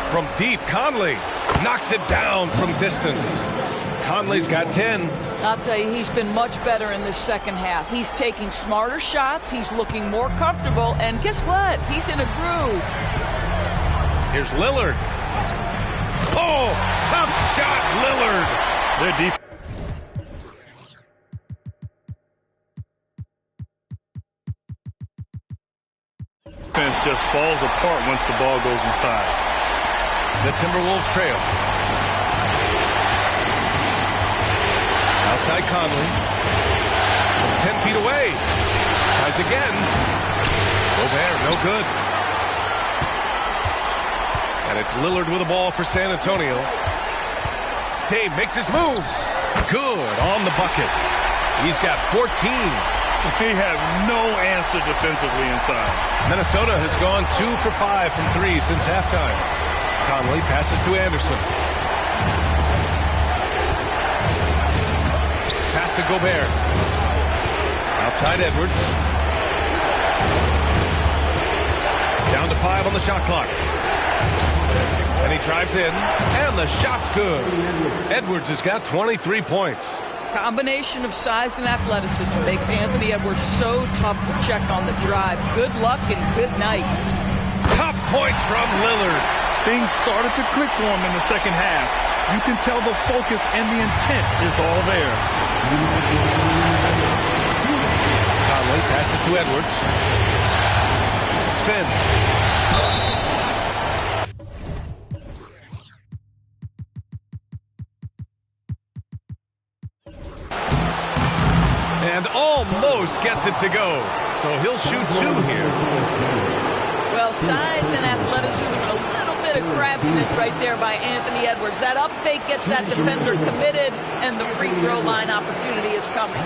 From deep, Conley knocks it down from distance. Conley's got 10. I'll tell you, he's been much better in this second half. He's taking smarter shots. He's looking more comfortable. And guess what? He's in a groove. Here's Lillard. Oh, tough shot, Lillard. Their defense. Just falls apart once the ball goes inside. The Timberwolves trail. Outside Conley. 10 feet away. Tries again. Gobert, no good. And it's Lillard with the ball for San Antonio. Dame makes his move. Good on the bucket. He's got 14. They have no answer defensively inside. Minnesota has gone 2 for 5 from 3 since halftime. Conley passes to Anderson. Pass to Gobert. Outside Edwards. Down to 5 on the shot clock. And he drives in, and the shot's good. Edwards has got 23 points. Combination of size and athleticism makes Anthony Edwards so tough to check on the drive. Good luck and good night. Top points from Lillard. Things started to click for him in the second half. You can tell the focus and the intent is all there. Conley passes to Edwards. Spins. And almost gets it to go. So he'll shoot 2 here. Well, size and athleticism and a little bit of craftiness right there by Anthony Edwards. That up fake gets that defender committed, and the free throw line opportunity is coming.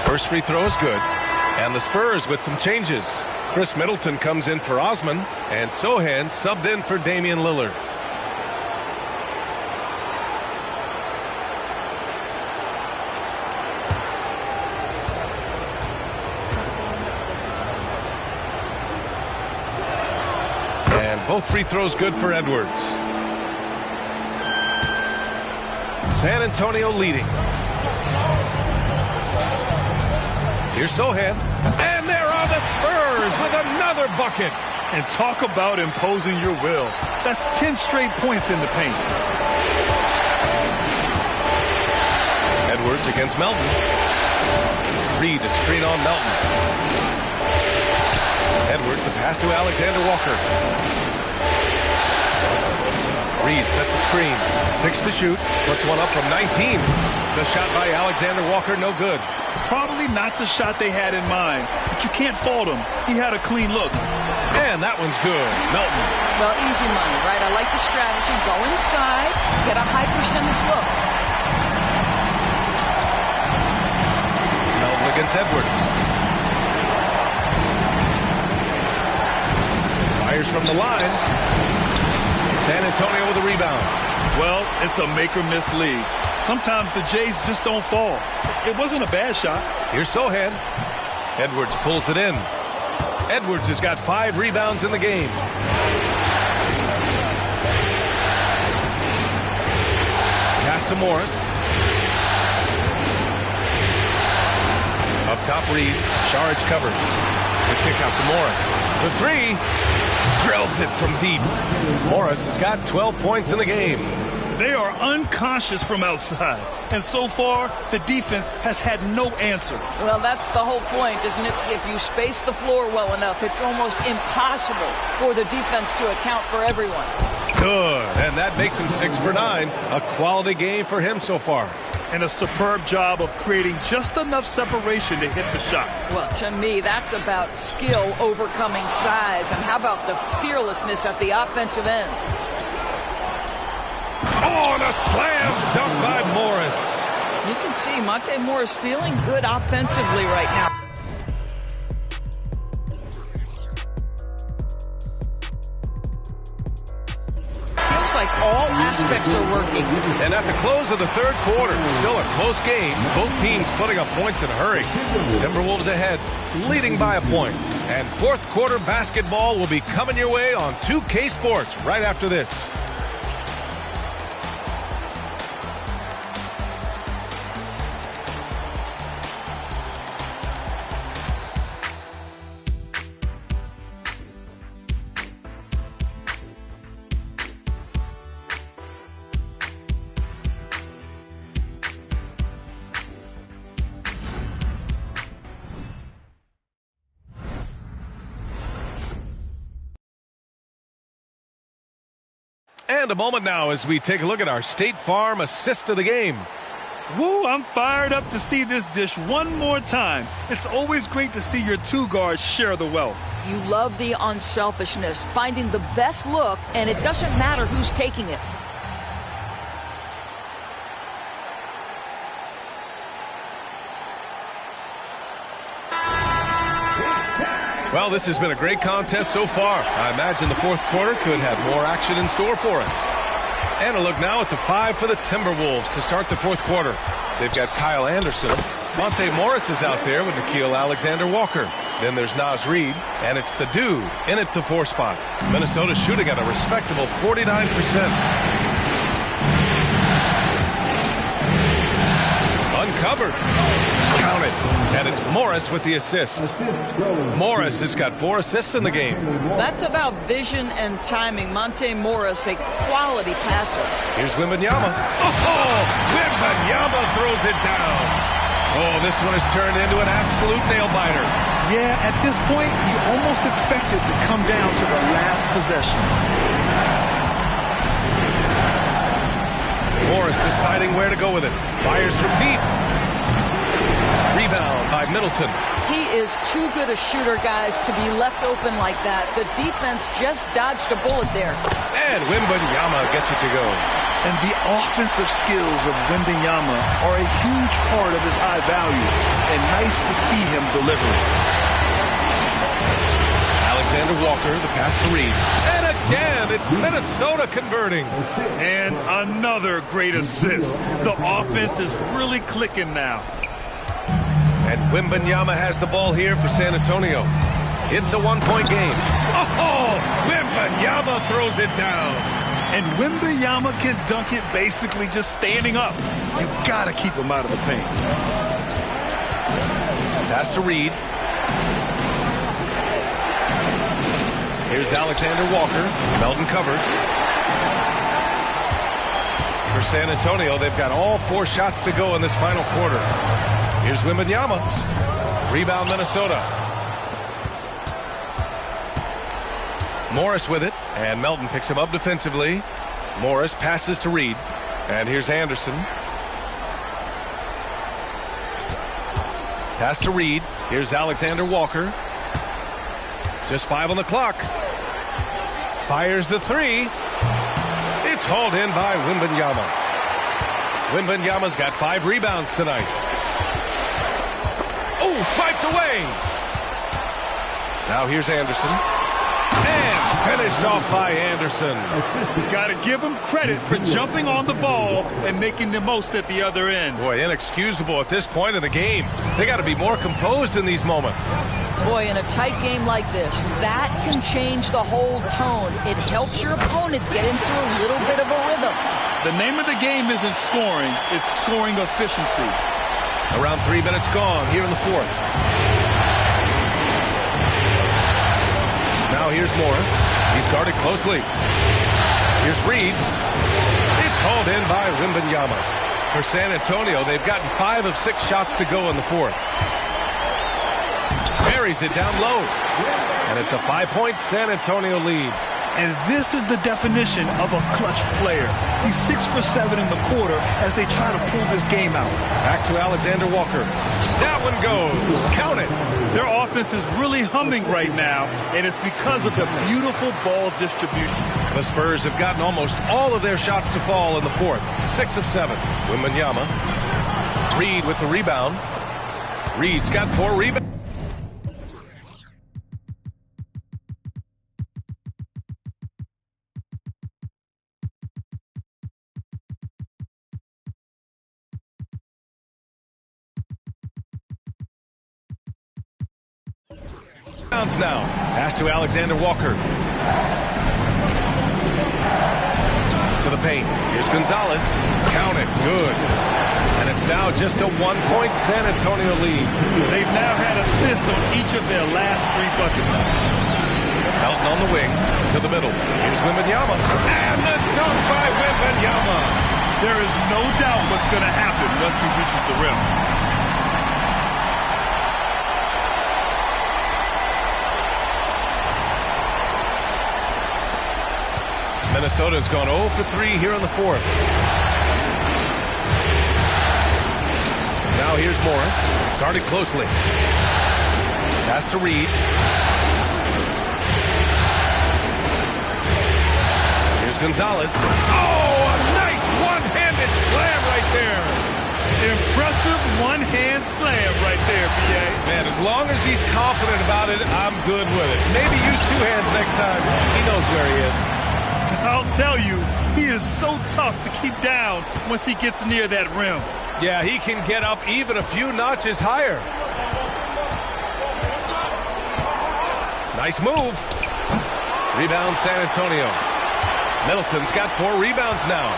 First free throw is good. And the Spurs with some changes. Chris Middleton comes in for Osman, and Sohan subbed in for Damian Lillard. And both free throws good for Edwards. San Antonio leading. Here's Sohan. And there are the Spurs with another bucket. And talk about imposing your will. That's 10 straight points in the paint. Edwards against Melton. Reed a screen on Melton. Edwards a pass to Alexander Walker. Reed sets a screen. 6 to shoot. Puts one up from 19. The shot by Alexander Walker, no good. Probably not the shot they had in mind, but you can't fault him. He had a clean look. And that one's good. Melton. Well, easy money, right? I like the strategy. Go inside, get a high percentage look. Melton against Edwards. Fires from the line. San Antonio with a rebound. Well, it's a make-or-miss league. Sometimes the Jays just don't fall. It wasn't a bad shot. Here's Sohan. Edwards pulls it in. Edwards has got 5 rebounds in the game. Pass to Morris. Up top, Reed. Saric covers. The kick out to Morris. The 3. Drills it from deep. Morris has got 12 points in the game. They are unconscious from outside. And so far, the defense has had no answer. Well, that's the whole point, isn't it? If you space the floor well enough, it's almost impossible for the defense to account for everyone. Good. And that makes him 6 for 9. A quality game for him so far. And a superb job of creating just enough separation to hit the shot. Well, to me, that's about skill overcoming size. And how about the fearlessness at the offensive end? Oh, and a slam dunk by Morris. You can see Monte Morris feeling good offensively right now. Feels like all aspects are working. And at the close of the third quarter, still a close game. Both teams putting up points in a hurry. Timberwolves ahead, leading by a point. And fourth quarter basketball will be coming your way on 2K Sports right after this. And a moment now as we take a look at our State Farm assist of the game. Woo, I'm fired up to see this dish one more time. It's always great to see your two guards share the wealth. You love the unselfishness, finding the best look, and it doesn't matter who's taking it. Well, this has been a great contest so far. I imagine the fourth quarter could have more action in store for us. And a look now at the 5 for the Timberwolves to start the fourth quarter. They've got Kyle Anderson. Monte Morris is out there with Nickeil Alexander-Walker. Then there's Naz Reid, and it's the dude in at the 4 spot. Minnesota shooting at a respectable 49%. Uncovered. Count it. And it's Morris with the assist. Morris has got 4 assists in the game. That's about vision and timing. Monte Morris, a quality passer. Here's Wembanyama. Oh, Wembanyama throws it down. Oh, this one has turned into an absolute nail-biter. Yeah, at this point, you almost expect it to come down to the last possession. Morris deciding where to go with it. Fires from deep. Rebound by Middleton. He is too good a shooter, guys, to be left open like that. The defense just dodged a bullet there. And Wembanyama gets it to go. And the offensive skills of Wembanyama are a huge part of his high value. And nice to see him deliver it. Alexander Walker, the pass to Reid. And again, it's Minnesota converting. And another great assist. The offense is really clicking now. And Wembanyama has the ball here for San Antonio. It's a 1-point game. Oh, Wembanyama throws it down. And Wembanyama can dunk it basically just standing up. You gotta keep him out of the paint. Pass to Reid. Here's Alexander Walker. Melton covers. For San Antonio, they've got all 4 shots to go in this final quarter. Here's Wembanyama. Rebound Minnesota. Morris with it, and Melton picks him up defensively. Morris passes to Reid, and here's Anderson. Pass to Reid. Here's Alexander Walker. Just 5 on the clock. Fires the 3. It's hauled in by Wembanyama. Wembanyama's got 5 rebounds tonight. Oh, swiped away. Now here's Anderson. And finished off by Anderson. Got to give him credit for jumping on the ball and making the most at the other end. Boy, inexcusable at this point in the game. They got to be more composed in these moments. Boy, in a tight game like this, that can change the whole tone. It helps your opponent get into a little bit of a rhythm. The name of the game isn't scoring, it's scoring efficiency. Around 3 minutes gone here in the fourth. Now here's Morris. He's guarded closely. Here's Reid. It's hauled in by Wembanyama. For San Antonio, they've gotten 5 of 6 shots to go in the fourth. Buries it down low. And it's a 5-point San Antonio lead. And this is the definition of a clutch player. He's 6 for 7 in the quarter as they try to pull this game out. Back to Alexander Walker. That one goes. Count it. Their offense is really humming right now, and it's because of the beautiful ball distribution. The Spurs have gotten almost all of their shots to fall in the fourth. 6 of 7. Wembanyama. Reid with the rebound. Reid's got 4 rebounds. rebounds now. Pass to Alexander Walker. To the paint. Here's Gonzalez. Count it. Good. And it's now just a 1-point San Antonio lead. They've now had assists on each of their last 3 buckets. Elton on the wing. To the middle. Here's Wembanyama. And the dunk by Wembanyama. There is no doubt what's going to happen once he reaches the rim. Minnesota's gone 0 for 3 here in the 4th. Now here's Morris. Guarded closely. Pass to Reed. Here's Gonzalez. Oh, a nice one-handed slam right there. Impressive one-hand slam right there, B.A. Man, as long as he's confident about it, I'm good with it. Maybe use 2 hands next time. He knows where he is. I'll tell you, he is so tough to keep down once he gets near that rim. Yeah, he can get up even a few notches higher. Nice move. Rebound San Antonio. Middleton's got 4 rebounds now.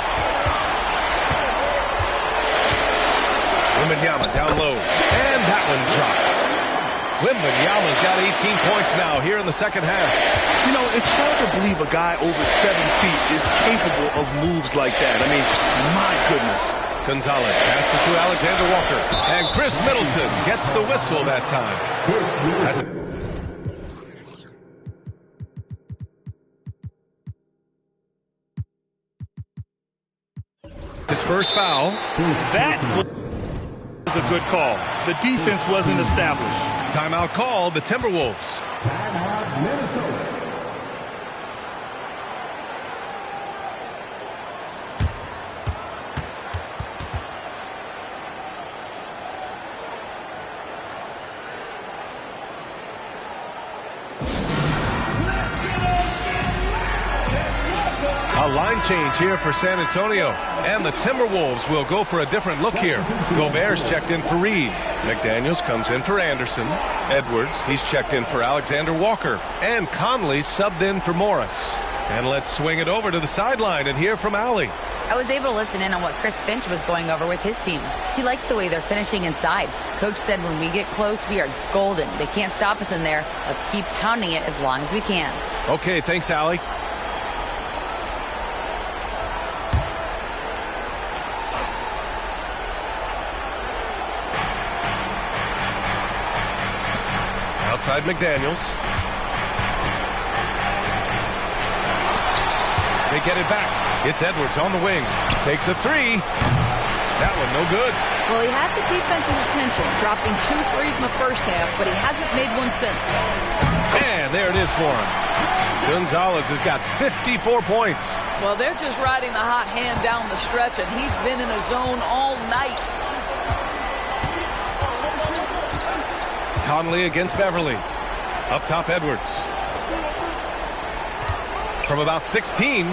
Wembanyama down low. And that one drops. Wembanyama's got 18 points now here in the second half. You know, it's hard to believe a guy over 7 feet is capable of moves like that. I mean, my goodness. Gonzalez passes to Alexander Walker. And Chris Middleton gets the whistle that time. His first foul. That was a good call. The defense wasn't established. Timeout call, the Timberwolves. Timeout, Minnesota. A line change here for San Antonio. And the Timberwolves will go for a different look here. Gobert's checked in for Reed. McDaniels comes in for Anderson. Edwards, he's checked in for Alexander Walker. And Conley subbed in for Morris. And let's swing it over to the sideline and hear from Allie. I was able to listen in on what Chris Finch was going over with his team. He likes the way they're finishing inside. Coach said when we get close, we are golden. They can't stop us in there. Let's keep pounding it as long as we can. Okay, thanks, Allie. Outside McDaniels. They get it back. It's Edwards on the wing. Takes a 3. That one no good. Well, he had the defense's attention, dropping 2 threes in the first half, but he hasn't made one since. And there it is for him. Gonzalez has got 54 points. Well, they're just riding the hot hand down the stretch, and he's been in a zone all night. Conley against Beverly. Up top, Edwards. From about 16,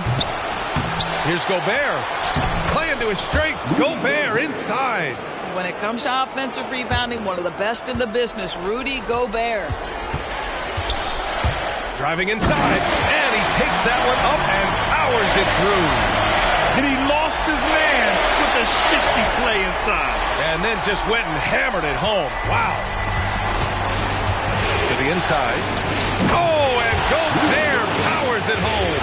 here's Gobert. Playing to his strength. Gobert inside. When it comes to offensive rebounding, one of the best in the business, Rudy Gobert. Driving inside, and he takes that one up and powers it through. And he lost his man with a shifty play inside. And then just went and hammered it home. Wow. To the inside. Oh, and Gobert powers it home.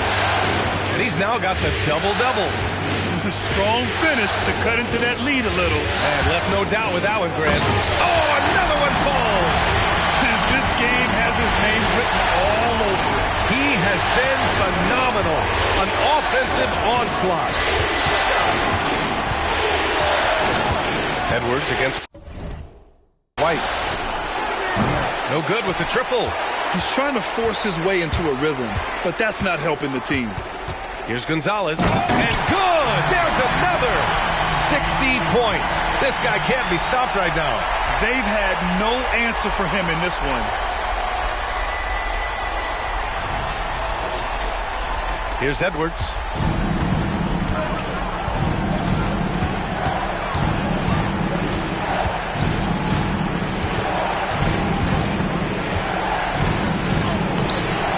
And he's now got the double-double. A strong finish to cut into that lead a little. And left no doubt with that one, Grant. Oh, another one falls. And this game has his name written all over it. He has been phenomenal. An offensive onslaught. Edwards against White. No good with the triple. He's trying to force his way into a rhythm, but that's not helping the team. Here's Gonzalez. And good! There's another 60 points. This guy can't be stopped right now. They've had no answer for him in this one. Here's Edwards.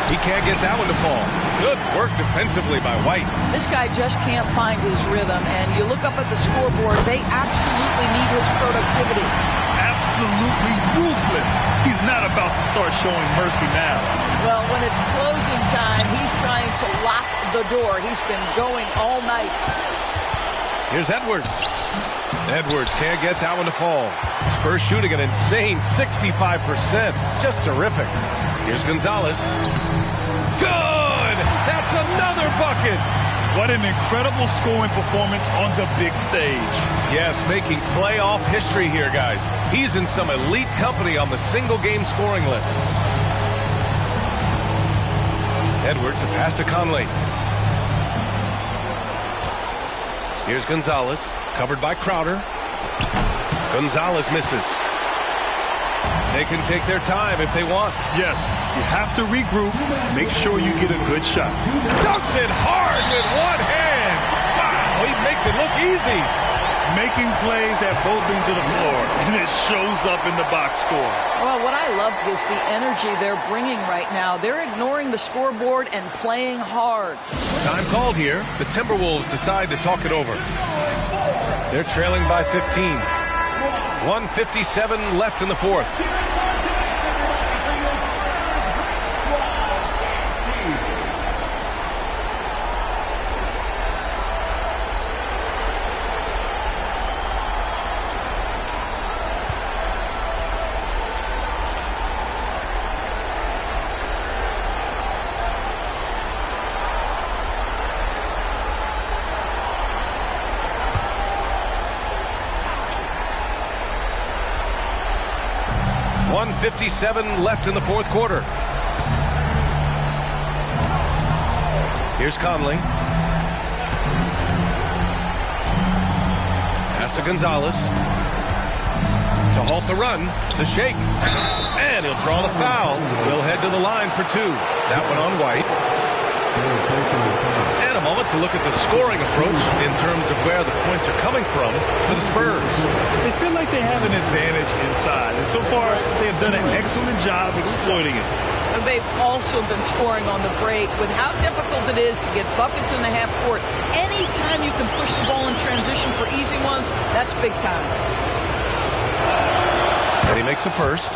He can't get that one to fall. Good work defensively by White. This guy just can't find his rhythm, and you look up at the scoreboard, they absolutely need his productivity. Absolutely ruthless. He's not about to start showing mercy now. Well, when it's closing time, he's trying to lock the door. He's been going all night. Here's Edwards. Edwards can't get that one to fall. Spurs shooting an insane 65%. Just terrific. Here's Gonzalez. Good! That's another bucket! What an incredible scoring performance on the big stage. Yes, making playoff history here, guys. He's in some elite company on the single-game scoring list. Edwards, a pass to Conley. Here's Gonzalez, covered by Crowder. Gonzalez misses. They can take their time if they want. Yes, you have to regroup. Make sure you get a good shot. Dunks it hard with one hand. Wow, he makes it look easy. Making plays at both ends of the floor, and it shows up in the box score. Well, what I love is the energy they're bringing right now. They're ignoring the scoreboard and playing hard. Time called here. The Timberwolves decide to talk it over. They're trailing by 15. 1:57 left in the fourth. .57 left in the fourth quarter. Here's Conley. Pass to Gonzalez. To halt the run, the shake. And he'll draw the foul. We'll head to the line for two. That one on White. And a moment to look at the scoring approach in terms of where the points are coming from for the Spurs. They feel like they have an advantage inside, and so far they have done an excellent job exploiting it. And they've also been scoring on the break. With how difficult it is to get buckets in the half court, anytime you can push the ball in transition for easy ones, that's big time. And he makes the first.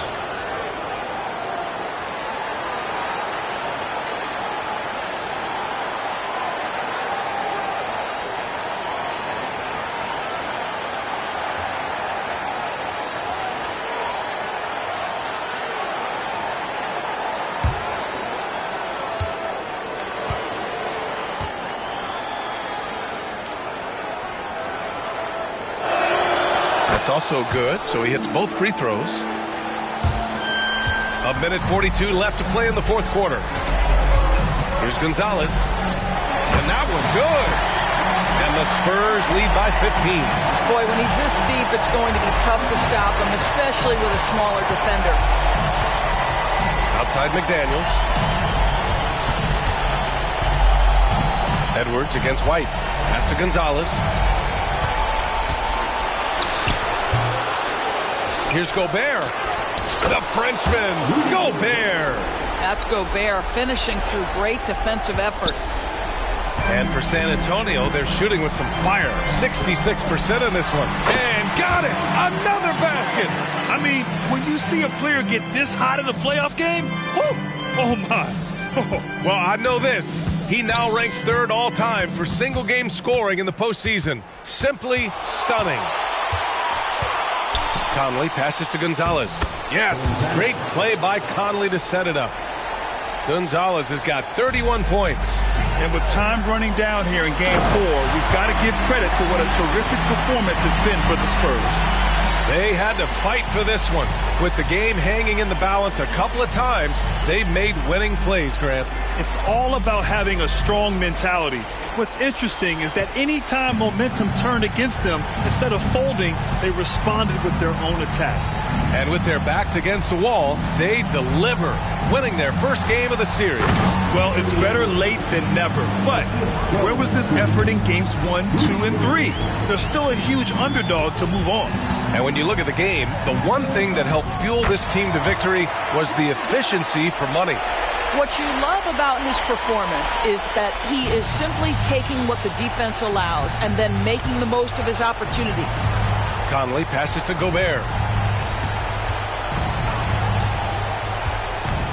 That's also good, so he hits both free throws. A minute 42 left to play in the fourth quarter. Here's Gonzalez. And that one good. And the Spurs lead by 15. Boy, when he's this deep, it's going to be tough to stop him, especially with a smaller defender. Outside McDaniels. Edwards against White. Pass to Gonzalez. Here's Gobert. The Frenchman, Gobert. That's Gobert finishing through great defensive effort. And for San Antonio, they're shooting with some fire. 66% in this one. And got it! Another basket! I mean, when you see a player get this hot in a playoff game, whew, oh my. Well, I know this. He now ranks third all-time for single-game scoring in the postseason. Simply stunning. Conley passes to Gonzalez. Yes, great play by Conley to set it up. Gonzalez has got 31 points. And with time running down here in Game 4, we've got to give credit to what a terrific performance has been for the Spurs. They had to fight for this one. With the game hanging in the balance a couple of times, they've made winning plays, Grant. It's all about having a strong mentality. What's interesting is that any time momentum turned against them, instead of folding, they responded with their own attack. And with their backs against the wall, they deliver, winning their first game of the series. Well, it's better late than never. But where was this effort in games 1, 2, and 3? They're still a huge underdog to move on. And when you look at the game, the one thing that helped fuel this team to victory was the efficiency for money. What you love about his performance is that he is simply taking what the defense allows and then making the most of his opportunities. Conley passes to Gobert.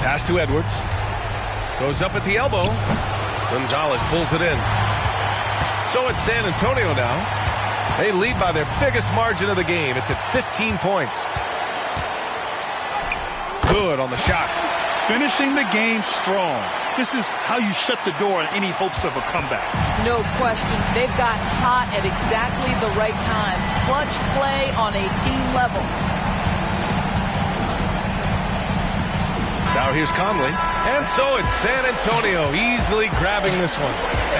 Pass to Edwards. Goes up at the elbow. Gonzalez pulls it in. So it's San Antonio now. They lead by their biggest margin of the game. It's at 15 points. Good on the shot. Finishing the game strong. This is how you shut the door on any hopes of a comeback. No question. They've got hot at exactly the right time. Clutch play on a team level. Now here's Conley. And so it's San Antonio easily grabbing this one.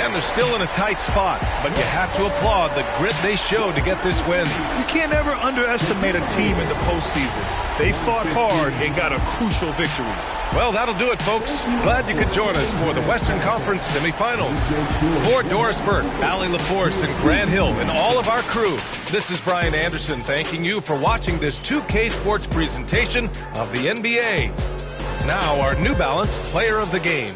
And they're still in a tight spot, but you have to applaud the grit they showed to get this win. You can't ever underestimate a team in the postseason. They fought hard and got a crucial victory. Well, that'll do it, folks. Glad you could join us for the Western Conference Semifinals. For Doris Burke, Allie LaForce, and Grant Hill, and all of our crew, this is Brian Anderson thanking you for watching this 2K Sports presentation of the NBA. Now, our New Balance Player of the Game.